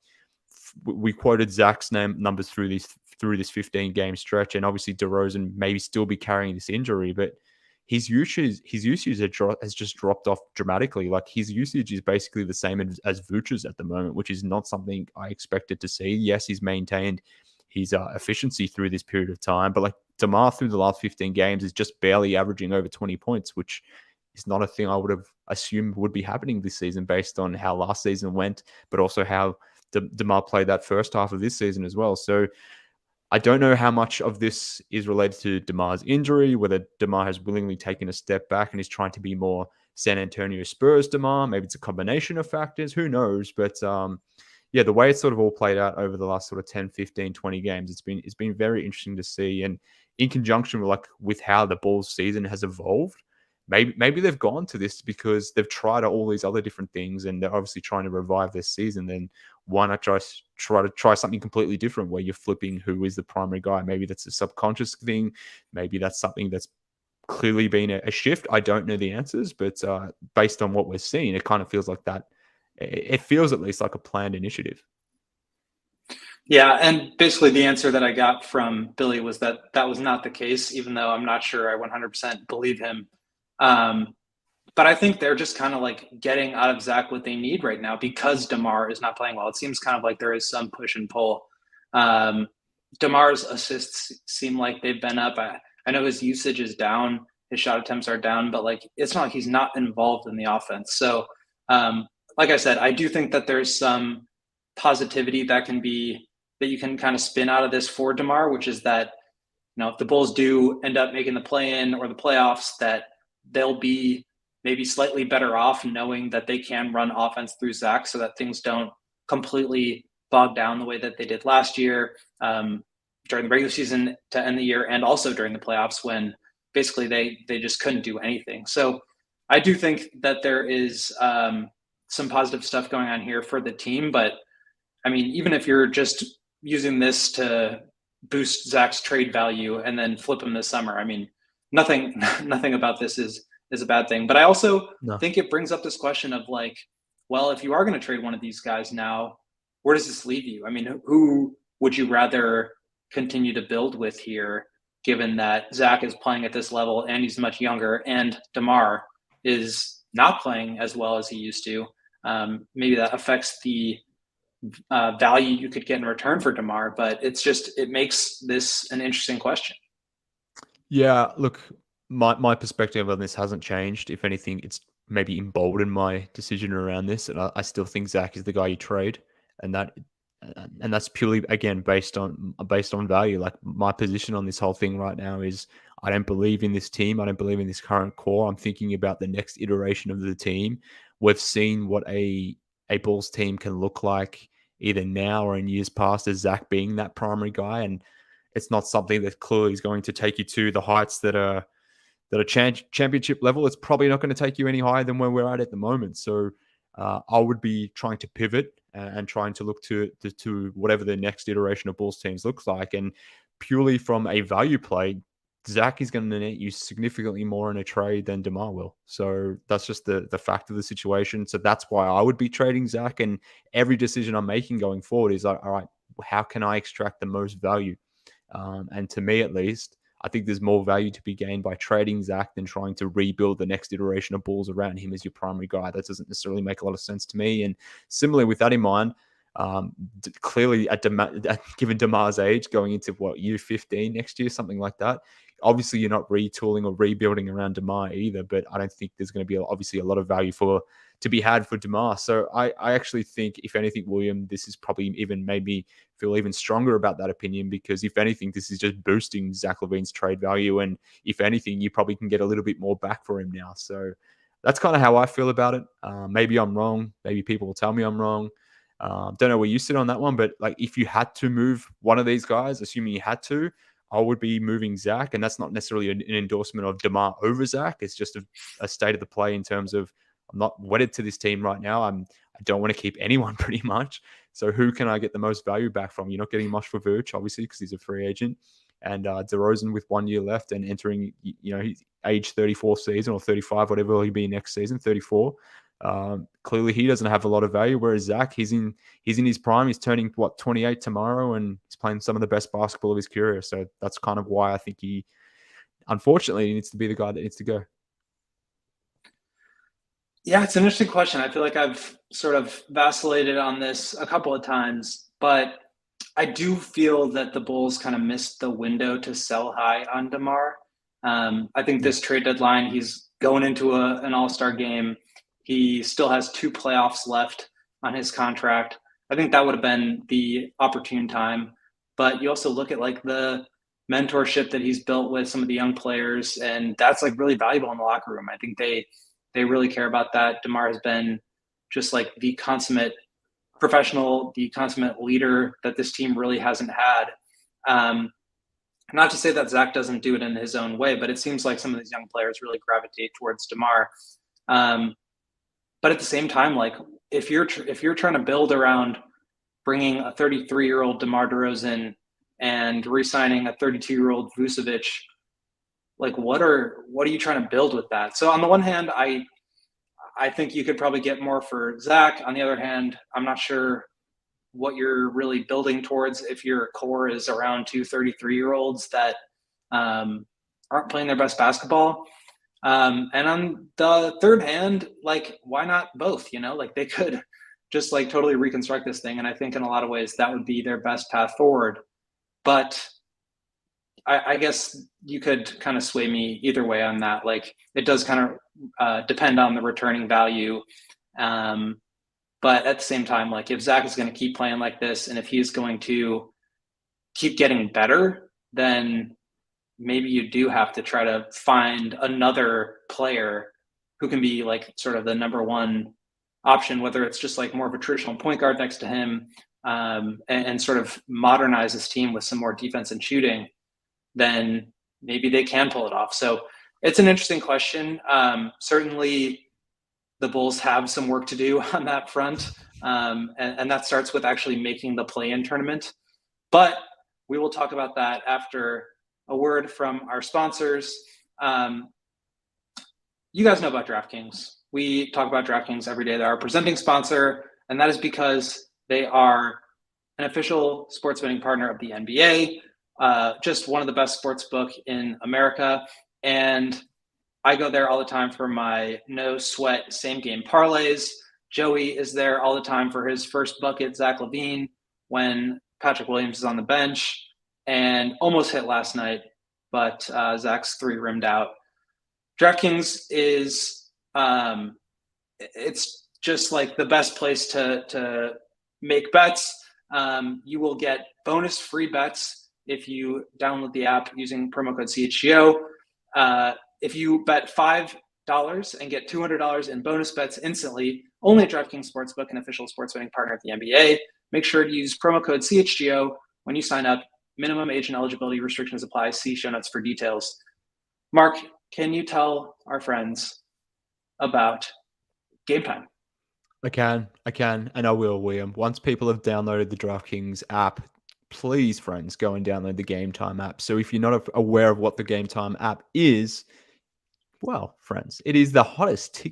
S2: we quoted Zach's numbers through this 15 game stretch, and obviously DeRozan maybe still be carrying this injury, but his usage has just dropped off dramatically. Like his usage is basically the same as Vooch's at the moment, which is not something I expected to see. Yes, he's maintained his efficiency through this period of time, but like DeMar through the last 15 games is just barely averaging over 20 points, which is not a thing I would have assumed would be happening this season based on how last season went, but also how DeMar played that first half of this season as well. So I don't know how much of this is related to DeMar's injury, whether DeMar has willingly taken a step back and is trying to be more San Antonio Spurs DeMar. Maybe it's a combination of factors. Who knows? But yeah, the way it's sort of all played out over the last sort of 10, 15, 20 games, it's been very interesting to see. And in conjunction with how the Bulls season has evolved, maybe they've gone to this because they've tried all these other different things and they're obviously trying to revive their season. Then why not try something completely different where you're flipping who is the primary guy? Maybe that's a subconscious thing. Maybe that's something that's clearly been a shift. I don't know the answers, but based on what we're seeing, it kind of feels like that. It feels at least like a planned initiative.
S3: Yeah, and basically the answer that I got from Billy was that was not the case, even though I'm not sure I 100% believe him. But I think they're just kind of like getting out of Zach what they need right now because DeMar is not playing well. It seems kind of like there is some push and pull. DeMar's assists seem like they've been up. I know his usage is down, his shot attempts are down, but like it's not like he's not involved in the offense. So like I said, I do think that there's some positivity that you can kind of spin out of this for DeMar, which is that if the Bulls do end up making the play-in or the playoffs, that they'll be maybe slightly better off knowing that they can run offense through Zach so that things don't completely bog down the way that they did last year during the regular season to end the year, and also during the playoffs when basically they just couldn't do anything. So I do think that there is some positive stuff going on here for the team. But I mean, even if you're just using this to boost Zach's trade value and then flip him this summer, I mean, nothing about this is a bad thing. But I also think it brings up this question of like, well, if you are going to trade one of these guys now, where does this leave you? I mean, who would you rather continue to build with here, given that Zach is playing at this level and he's much younger and DeMar is not playing as well as he used to? Maybe that affects the value you could get in return for DeMar, but it makes this an interesting question.
S2: Yeah, look, my perspective on this hasn't changed. If anything, it's maybe emboldened my decision around this, and I still think Zach is the guy you trade, and that's purely again based on value. Like my position on this whole thing right now is I don't believe in this team. I don't believe in this current core. I'm thinking about the next iteration of the team. We've seen what a Bulls team can look like either now or in years past as Zach being that primary guy. And it's not something that clearly is going to take you to the heights that are championship level. It's probably not going to take you any higher than where we're at the moment. So I would be trying to pivot and trying to look to whatever the next iteration of Bulls teams looks like. And purely from a value play, Zach is going to net you significantly more in a trade than DeMar will. So that's just the fact of the situation. So that's why I would be trading Zach. And every decision I'm making going forward is like, all right, how can I extract the most value? And to me, at least, I think there's more value to be gained by trading Zach than trying to rebuild the next iteration of Bulls around him as your primary guy. That doesn't necessarily make a lot of sense to me. And similarly, with that in mind, clearly given DeMar's age, going into year 15 next year, something like that, obviously you're not retooling or rebuilding around DeMar either, but I don't think there's going to be obviously a lot of value to be had for DeMar. So I actually think, if anything, William, this has probably even made me feel even stronger about that opinion, because if anything, this is just boosting Zach LaVine's trade value. And if anything, you probably can get a little bit more back for him now. So that's kind of how I feel about it. Maybe I'm wrong. Maybe people will tell me I'm wrong. Don't know where you sit on that one, but like, if you had to move one of these guys, assuming you had to, I would be moving Zach. And that's not necessarily an endorsement of DeMar over Zach. It's just a state of the play in terms of, I'm not wedded to this team right now. I don't want to keep anyone pretty much. So who can I get the most value back from? You're not getting much for Vooch, obviously, because he's a free agent. And DeRozan with 1 year left and entering, his age 34 season or 35, whatever he'll be next season, 34. Clearly he doesn't have a lot of value, whereas Zach, he's in his prime. He's turning 28 tomorrow, and he's playing some of the best basketball of his career. So that's kind of why I think he, unfortunately, needs to be the guy that needs to go.
S3: Yeah, it's an interesting question. I feel like I've sort of vacillated on this a couple of times, but I do feel that the Bulls kind of missed the window to sell high on DeMar. I think this trade deadline, he's going into an all-star game. He still has 2 playoffs left on his contract. I think that would have been the opportune time. But you also look at like the mentorship that he's built with some of the young players, and that's like really valuable in the locker room. I think they really care about that. DeMar has been just like the consummate professional, the consummate leader that this team really hasn't had. Not to say that Zach doesn't do it in his own way, but it seems like some of these young players really gravitate towards DeMar. But at the same time, like if you're trying to build around bringing a 33-year-old DeMar DeRozan and re-signing a 32-year-old Vucevic, like what are you trying to build with that? So on the one hand, I think you could probably get more for Zach. On the other hand, I'm not sure what you're really building towards if your core is around 2 33-year-olds that aren't playing their best basketball. And on the third hand, like, why not both? Like they could just like totally reconstruct this thing. And I think in a lot of ways that would be their best path forward. But I guess you could kind of sway me either way on that. Like it does kind of depend on the returning value. But at the same time, like if Zach is going to keep playing like this, and if he's going to keep getting better, then maybe you do have to try to find another player who can be like sort of the number one option, whether it's just like more of a traditional point guard next to him, and sort of modernize his team with some more defense and shooting. Then maybe they can pull it off. So it's an interesting question. Certainly the Bulls have some work to do on that front. And that starts with actually making the play-in tournament. But we will talk about that after a word from our sponsors. You guys know about DraftKings. We talk about DraftKings every day. They're our presenting sponsor, and that is because they are an official sports betting partner of the NBA. Just one of the best sports book in America. And I go there all the time for my no sweat same game parlays. Joey is there all the time for his first bucket, Zach LaVine, when Patrick Williams is on the bench, and almost hit last night, but Zach's 3 rimmed out. DraftKings is it's just like the best place to make bets. You will get bonus free bets if you download the app using promo code CHGO. If you bet $5 and get $200 in bonus bets instantly, only at DraftKings Sportsbook, an official sports betting partner of the NBA. Make sure to use promo code CHGO when you sign up. Minimum age and eligibility restrictions apply. See show notes for details. Mark, can you tell our friends about Game Time?
S2: I can, and I will, William. Once people have downloaded the DraftKings app, please, friends, go and download the Game Time app. So if you're not aware of what the Game Time app is, well, friends, it is the hottest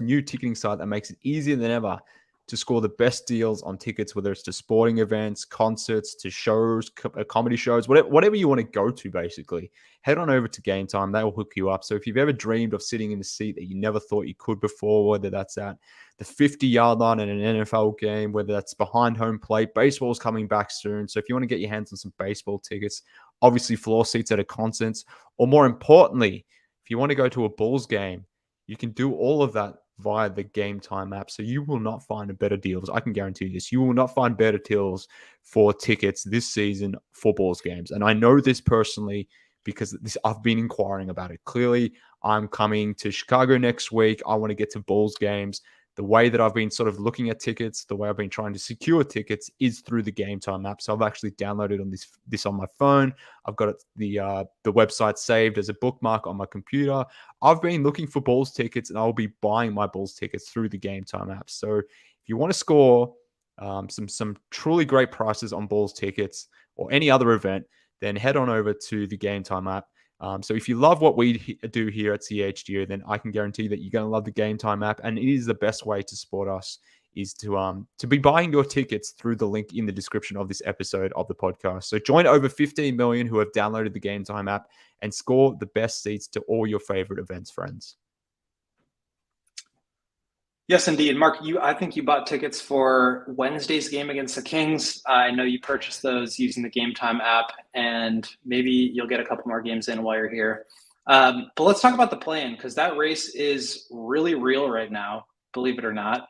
S2: new ticketing site that makes it easier than ever to score the best deals on tickets, whether it's to sporting events, concerts, to shows, comedy shows, whatever you want to go to, basically. Head on over to Game Time. They will hook you up. So if you've ever dreamed of sitting in a seat that you never thought you could before, whether that's at the 50-yard line in an NFL game, whether that's behind home plate, baseball's coming back soon. So if you want to get your hands on some baseball tickets, obviously floor seats at a concert, or more importantly, if you want to go to a Bulls game, you can do all of that via the Game Time app. So you will not find better deals. I can guarantee you this. You will not find better deals for tickets this season for Bulls games. And I know this personally because I've been inquiring about it. Clearly, I'm coming to Chicago next week. I want to get to Bulls games. The way that I've been sort of looking at tickets, the way I've been trying to secure tickets is through the Game Time app. So I've actually downloaded this on my phone. I've got the website saved as a bookmark on my computer. I've been looking for Bulls tickets, and I'll be buying my Bulls tickets through the Game Time app. So if you want to score some truly great prices on Bulls tickets or any other event, then head on over to the Game Time app. So if you love what we do here at CHGO, then I can guarantee that you're going to love the Game Time app. And it is the best way to support us is to be buying your tickets through the link in the description of this episode of the podcast. So join over 15 million who have downloaded the Game Time app and score the best seats to all your favorite events, friends.
S3: Yes, indeed. Mark, I think you bought tickets for Wednesday's game against the Kings. I know you purchased those using the Game Time app, and maybe you'll get a couple more games in while you're here. But let's talk about the play-in, because that race is really real right now, believe it or not.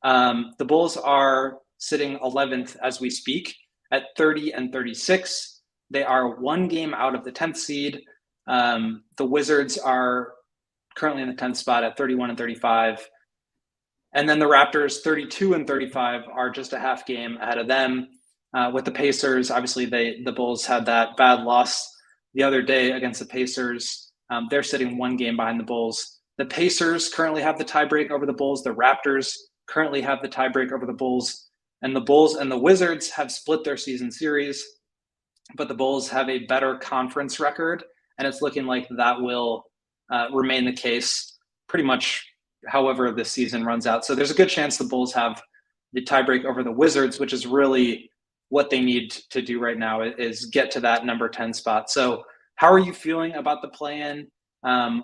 S3: The Bulls are sitting 11th as we speak at 30-36. They are one game out of the 10th seed. The Wizards are currently in the 10th spot at 31-35. And then the Raptors, 32-35, are just a half game ahead of them. With the Pacers, obviously the Bulls had that bad loss the other day against the Pacers. They're sitting one game behind the Bulls. The Pacers currently have the tiebreak over the Bulls. The Raptors currently have the tiebreak over the Bulls. And the Bulls and the Wizards have split their season series. But the Bulls have a better conference record. And it's looking like that will remain the case pretty much however this season runs out. So there's a good chance the Bulls have the tiebreak over the Wizards, which is really what they need to do right now is get to that number 10 spot. So how are you feeling about the play-in?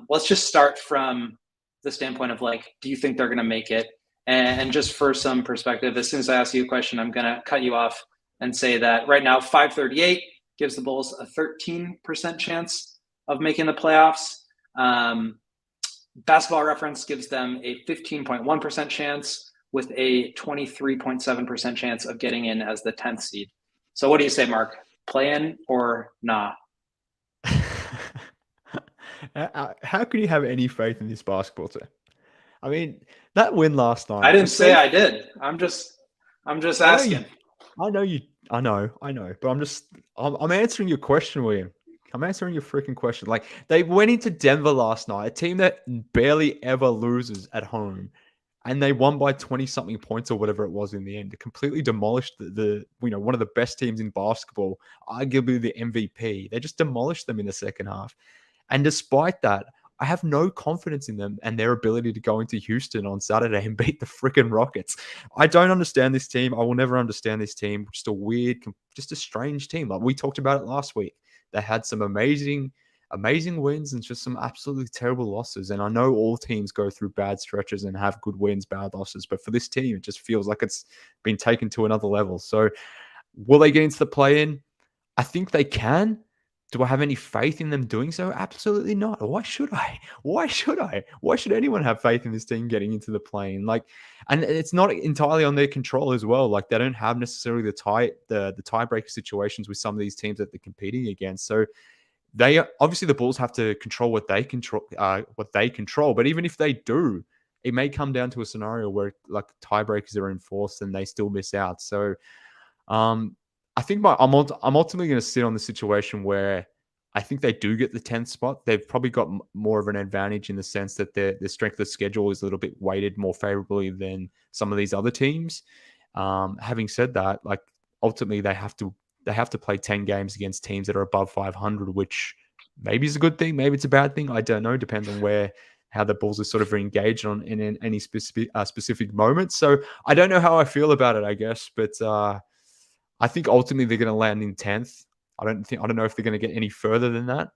S3: Let's just start from the standpoint of do you think they're going to make it? And just for some perspective, as soon as I ask you a question, I'm going to cut you off and say that right now, 538 gives the Bulls a 13% chance of making the playoffs. Basketball Reference gives them a 15.1% chance with a 23.7% chance of getting in as the 10th seed. So what do you say, Mark? Play in or nah?
S2: How can you have any faith in this basketball team? I mean, that win last night.
S3: I didn't say I did. I'm just asking.
S2: I know. But I'm answering your question, William. I'm answering your freaking question. They went into Denver last night, a team that barely ever loses at home, and they won by 20-something points or whatever it was in the end. They completely demolished the one of the best teams in basketball, arguably the MVP. They just demolished them in the second half. And despite that, I have no confidence in them and their ability to go into Houston on Saturday and beat the freaking Rockets. I don't understand this team. I will never understand this team. Just a weird, just a strange team. We talked about it last week. They had some amazing wins and just some absolutely terrible losses. And I know all teams go through bad stretches and have good wins, bad losses. But for this team, it just feels like it's been taken to another level. So will they get into the play-in? I think they can. Do I have any faith in them doing so? Absolutely not. Why should I? Why should anyone have faith in this team getting into the play-in? And it's not entirely on their control as well. They don't have necessarily the tiebreaker situations with some of these teams that they're competing against. So obviously the Bulls have to control what they control. But even if they do, it may come down to a scenario where like tiebreakers are enforced and they still miss out. So I think I'm ultimately going to sit on the situation where I think they do get the 10th spot. They've probably got more of an advantage in the sense that their strength of schedule is a little bit weighted more favorably than some of these other teams. Having said that, like ultimately they have to play 10 games against teams that are above 500, which maybe is a good thing, maybe it's a bad thing. I don't know. Depends on how the Bulls are sort of engaged on in any specific moment. So I don't know how I feel about it, I guess, but I think ultimately they're going to land in 10th. I don't know if they're going to get any further than that,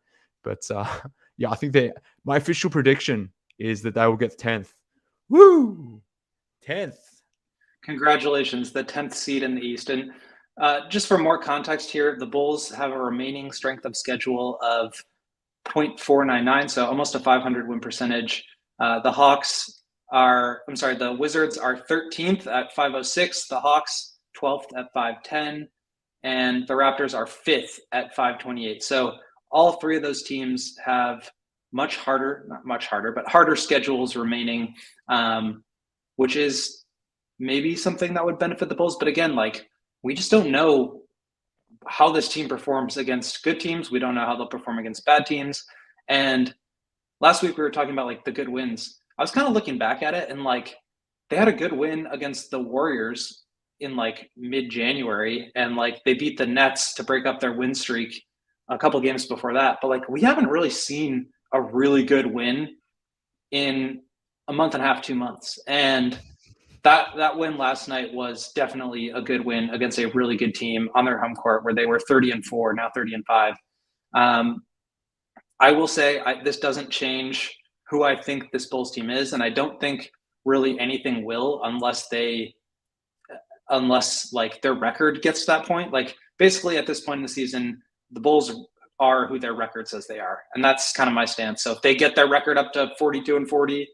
S2: but yeah, I think my official prediction is that they will get 10th. Woo! 10th.
S3: Congratulations, the 10th seed in the East. And just for more context here, the Bulls have a remaining strength of schedule of 0.499, so almost a 500 win percentage. The Wizards are 13th at 506, the Hawks 12th at 510, and the Raptors are 5th at 528. So all three of those teams have harder schedules remaining, which is maybe something that would benefit the Bulls. But again, like we just don't know how this team performs against good teams. We don't know how they'll perform against bad teams. And last week we were talking about like the good wins. I was kind of looking back at it and like they had a good win against the Warriors in like mid-January, and like they beat the Nets to break up their win streak a couple games before that. But like we haven't really seen a really good win in a month and a half, 2 months. And that win last night was definitely a good win against a really good team on their home court where they were 30-4, now 30-5. I will say this doesn't change who I think this Bulls team is, and I don't think really anything will unless like their record gets to that point. Like basically at this point in the season, the Bulls are who their record says they are. And that's kind of my stance. So if they get their record up to 42-40,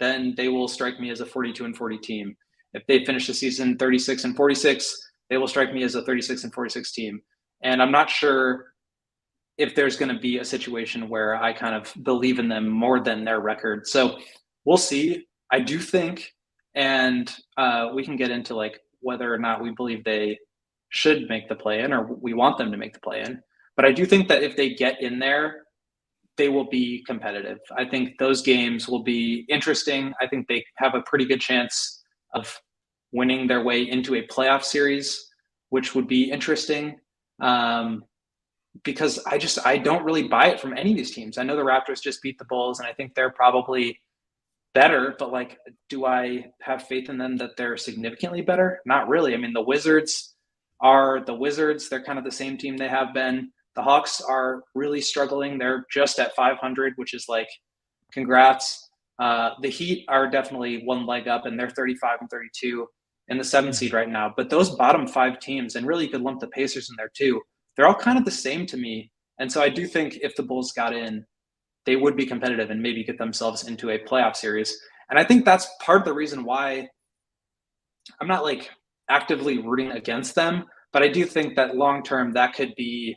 S3: then they will strike me as a 42-40 team. If they finish the season 36-46, they will strike me as a 36-46 team. And I'm not sure if there's going to be a situation where I kind of believe in them more than their record. So we'll see. I do think, and we can get into like whether or not we believe they should make the play-in or we want them to make the play-in. But I do think that if they get in there, they will be competitive. I think those games will be interesting. I think they have a pretty good chance of winning their way into a playoff series, which would be interesting. Because I don't really buy it from any of these teams. I know the Raptors just beat the Bulls, and I think they're probably better, but like, do I have faith in them that they're significantly better? Not really. I mean, the Wizards are the Wizards. They're kind of the same team they have been. The Hawks are really struggling. They're just at 500, which is like, congrats. The Heat are definitely one leg up, and they're 35-32 in the 7th seed right now. But those bottom 5 teams, and really you could lump the Pacers in there too, they're all kind of the same to me. And so I do think if the Bulls got in, they would be competitive and maybe get themselves into a playoff series. And I think that's part of the reason why I'm not like actively rooting against them, but I do think that long-term that could be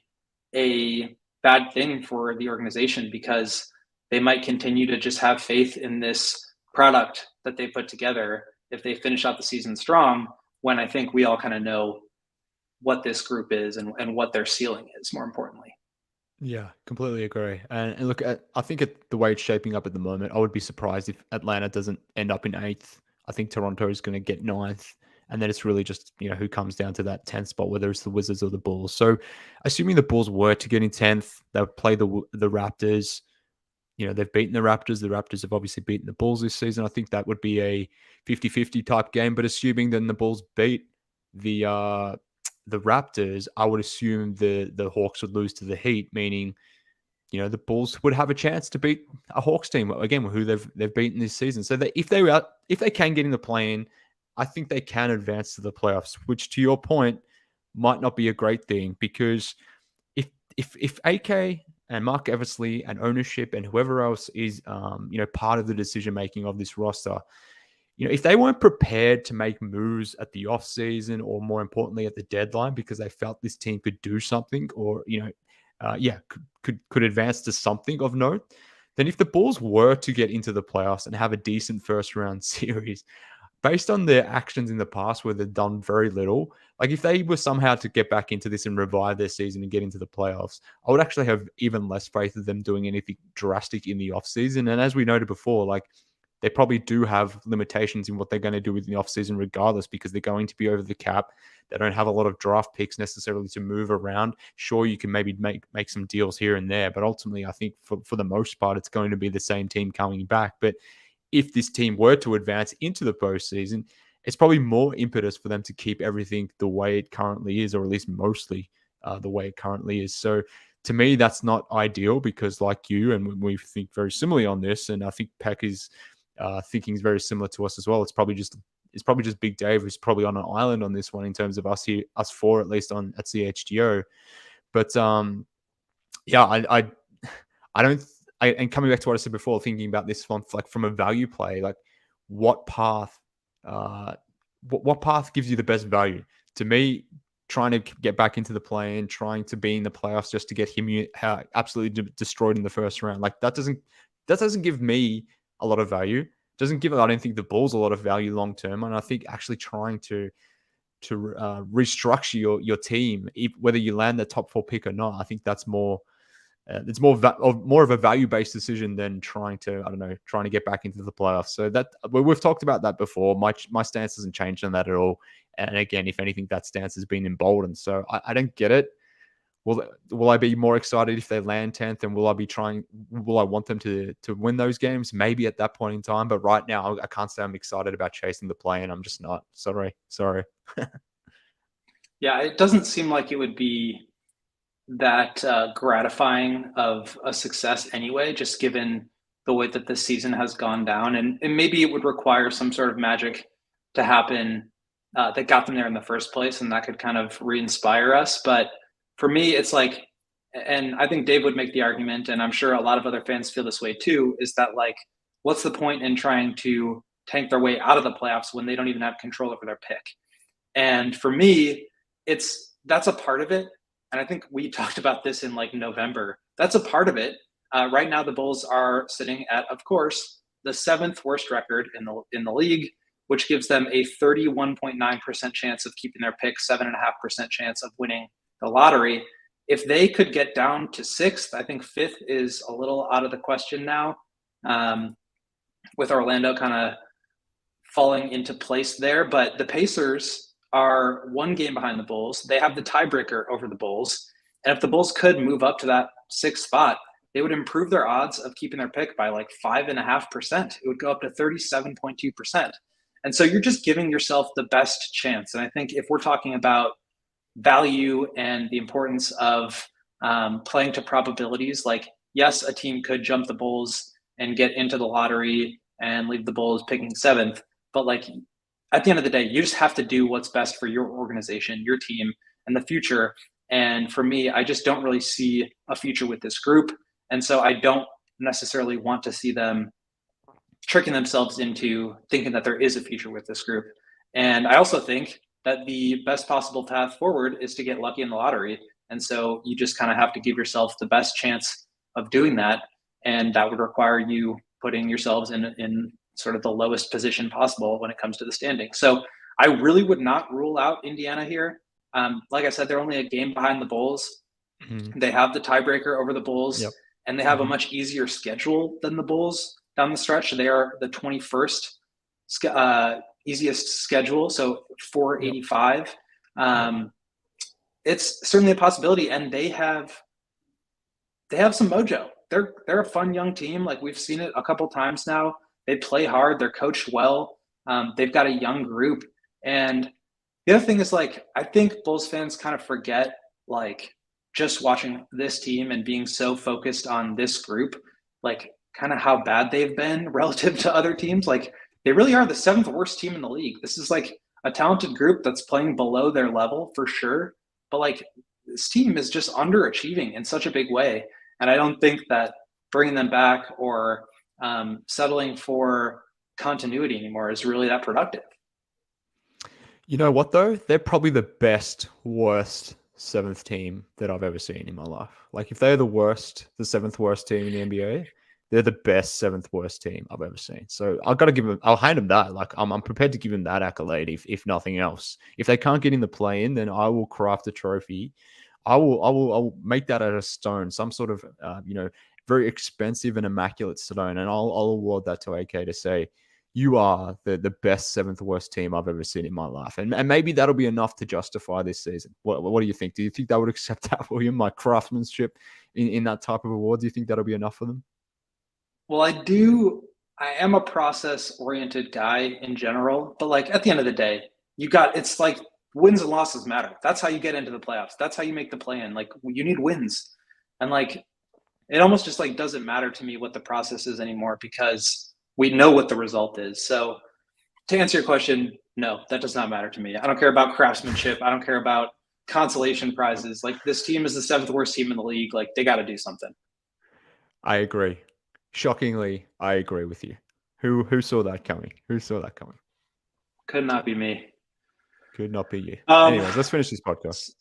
S3: a bad thing for the organization because they might continue to just have faith in this product that they put together if they finish out the season strong, when I think we all kind of know what this group is and what their ceiling is, more importantly.
S2: Yeah, completely agree. And look, I think the way it's shaping up at the moment, I would be surprised if Atlanta doesn't end up in 8th. I think Toronto is going to get 9th. And then it's really just, who comes down to that 10th spot, whether it's the Wizards or the Bulls. So assuming the Bulls were to get in 10th, they'll play the Raptors. They've beaten the Raptors. The Raptors have obviously beaten the Bulls this season. I think that would be a 50-50 type game. But assuming then the Bulls beat the Raptors, I would assume the Hawks would lose to the Heat, meaning, the Bulls would have a chance to beat a Hawks team again, who they've beaten this season. So that if they can get in the play-in, I think they can advance to the playoffs, which to your point might not be a great thing, because if AK and Mark Eversley and ownership and whoever else is part of the decision making of this roster, if they weren't prepared to make moves at the offseason or more importantly at the deadline because they felt this team could do something, or could advance to something of note, then if the Bulls were to get into the playoffs and have a decent first round series, based on their actions in the past where they've done very little, like if they were somehow to get back into this and revive their season and get into the playoffs, I would actually have even less faith of them doing anything drastic in the offseason. And as we noted before, like they probably do have limitations in what they're going to do in the offseason regardless, because they're going to be over the cap. They don't have a lot of draft picks necessarily to move around. Sure, you can maybe make some deals here and there, but ultimately I think for the most part, it's going to be the same team coming back. But if this team were to advance into the postseason, it's probably more impetus for them to keep everything the way it currently is, or at least mostly the way it currently is. So to me, that's not ideal because like you, and we think very similarly on this, and I think Peck is thinking is very similar to us as well. It's probably just Big Dave who's probably on an island on this one in terms of us four, at least at CHGO. But and coming back to what I said before, thinking about this one from a value play, like what path gives you the best value? To me, trying to get back into the play-in, trying to be in the playoffs just to get him absolutely destroyed in the first round, like that doesn't give me a lot of value. Doesn't give, I don't think, the Bulls a lot of value long term. And I think actually trying to restructure your team, whether you land the top 4 pick or not, I think that's more. It's more of a value-based decision than trying to get back into the playoffs. So that we've talked about that before. My stance hasn't changed on that at all. And again, if anything, that stance has been emboldened. So I don't get it. Will I be more excited if they land 10th? And will I want them to win those games? Maybe at that point in time. But right now, I can't say I'm excited about chasing the play, and I'm just not. Sorry.
S3: Yeah, it doesn't seem like it would be that gratifying of a success anyway, just given the way that this season has gone down. And maybe it would require some sort of magic to happen that got them there in the first place, and that could kind of re-inspire us. But for me, it's like, and I think Dave would make the argument, and I'm sure a lot of other fans feel this way too, is that like, what's the point in trying to tank their way out of the playoffs when they don't even have control over their pick? And for me, that's a part of it. And I think we talked about this in like November. That's a part of it. Right now, the Bulls are sitting at, of course, the 7th worst record in the league, which gives them a 31.9% chance of keeping their pick, 7.5% chance of winning the lottery. If they could get down to 6th, I think 5th is a little out of the question now, with Orlando kind of falling into place there. But the Pacers are 1 game behind the Bulls. They have the tiebreaker over the Bulls. And if the Bulls could move up to that 6th spot, they would improve their odds of keeping their pick by like 5.5%. It would go up to 37.2%. And so you're just giving yourself the best chance. And I think if we're talking about value and the importance of playing to probabilities, like, yes, a team could jump the Bulls and get into the lottery and leave the Bulls picking 7th. But like, at the end of the day, you just have to do what's best for your organization, your team, and the future. And for me, I just don't really see a future with this group. And so I don't necessarily want to see them tricking themselves into thinking that there is a future with this group. And I also think that the best possible path forward is to get lucky in the lottery. And so you just kind of have to give yourself the best chance of doing that. And that would require you putting yourselves in sort of the lowest position possible when it comes to the standing. So I really would not rule out Indiana here. Like I said, they're only a game behind the Bulls. Mm-hmm. They have the tiebreaker over the Bulls, yep. And they have a much easier schedule than the Bulls down the stretch. They are the 21st easiest schedule, so 485. It's certainly a possibility, and they have some mojo. They're a fun young team. Like, we've seen it a couple times now. They play hard. They're coached well. They've got a young group. And the other thing is, like, I think Bulls fans kind of forget, like, just watching this team and being so focused on this group, like, kind of how bad they've been relative to other teams. Like, they really are the 7th worst team in the league. This is like a talented group that's playing below their level for sure. But like, this team is just underachieving in such a big way. And I don't think that bringing them back or settling for continuity anymore is really that productive.
S2: You know what, though? They're probably the best, worst seventh team that I've ever seen in my life. Like if they're the seventh worst team in the NBA, they're the best seventh worst team I've ever seen. So I'll hand them that. Like I'm prepared to give them that accolade if nothing else. If they can't get in the play-in, then I will craft a trophy. I'll make that out of stone, some sort of very expensive and immaculate stone, and I'll award that to AK to say, you are the best seventh worst team I've ever seen in my life. And maybe that'll be enough to justify this season. What do you think? Do you think they would accept that, William? My craftsmanship in that type of award, do you think that'll be enough for them?
S3: Well, I am a process-oriented guy in general, but like at the end of the day, it's like wins and losses matter. That's how you get into the playoffs. That's how you make the play-in. Like you need wins. And like it almost just like doesn't matter to me what the process is anymore because we know what the result is. So to answer your question, no, that does not matter to me. I don't care about craftsmanship. I don't care about consolation prizes. Like this team is the seventh worst team in the league. Like they got to do something.
S2: I agree. Shockingly, I agree with you. Who saw that coming? Who saw that coming?
S3: Could not be me. Could
S2: not be you. Anyways, let's finish this podcast.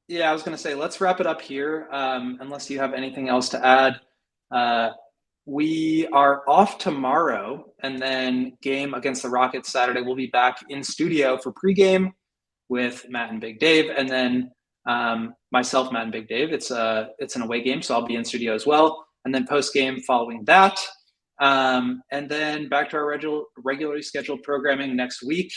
S3: Yeah, I was going to say, let's wrap it up here. Unless you have anything else to add. We are off tomorrow, and then game against the Rockets Saturday. We'll be back in studio for pregame with Matt and Big Dave, and then myself, Matt and Big Dave. It's an away game, so I'll be in studio as well. And then post-game following that. And then back to our regularly scheduled programming next week.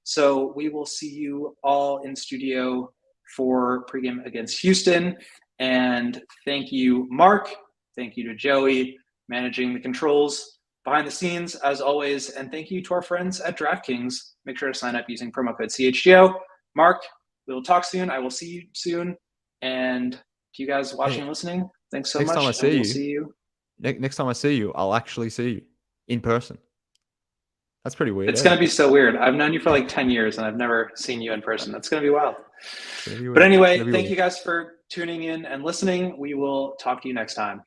S3: So we will see you all in studio for pregame against Houston. And thank you, Mark. Thank you to Joey, managing the controls behind the scenes, as always. And thank you to our friends at DraftKings. Make sure to sign up using promo code CHGO. Mark, we will talk soon. I will see you soon. And to you guys watching and listening, thanks so much.
S2: Next time I see you, I'll actually see you in person. That's pretty weird.
S3: It's going to be so weird. I've known you for like 10 years and I've never seen you in person. That's going to be wild. But anyway, thank you guys for tuning in and listening. We will talk to you next time.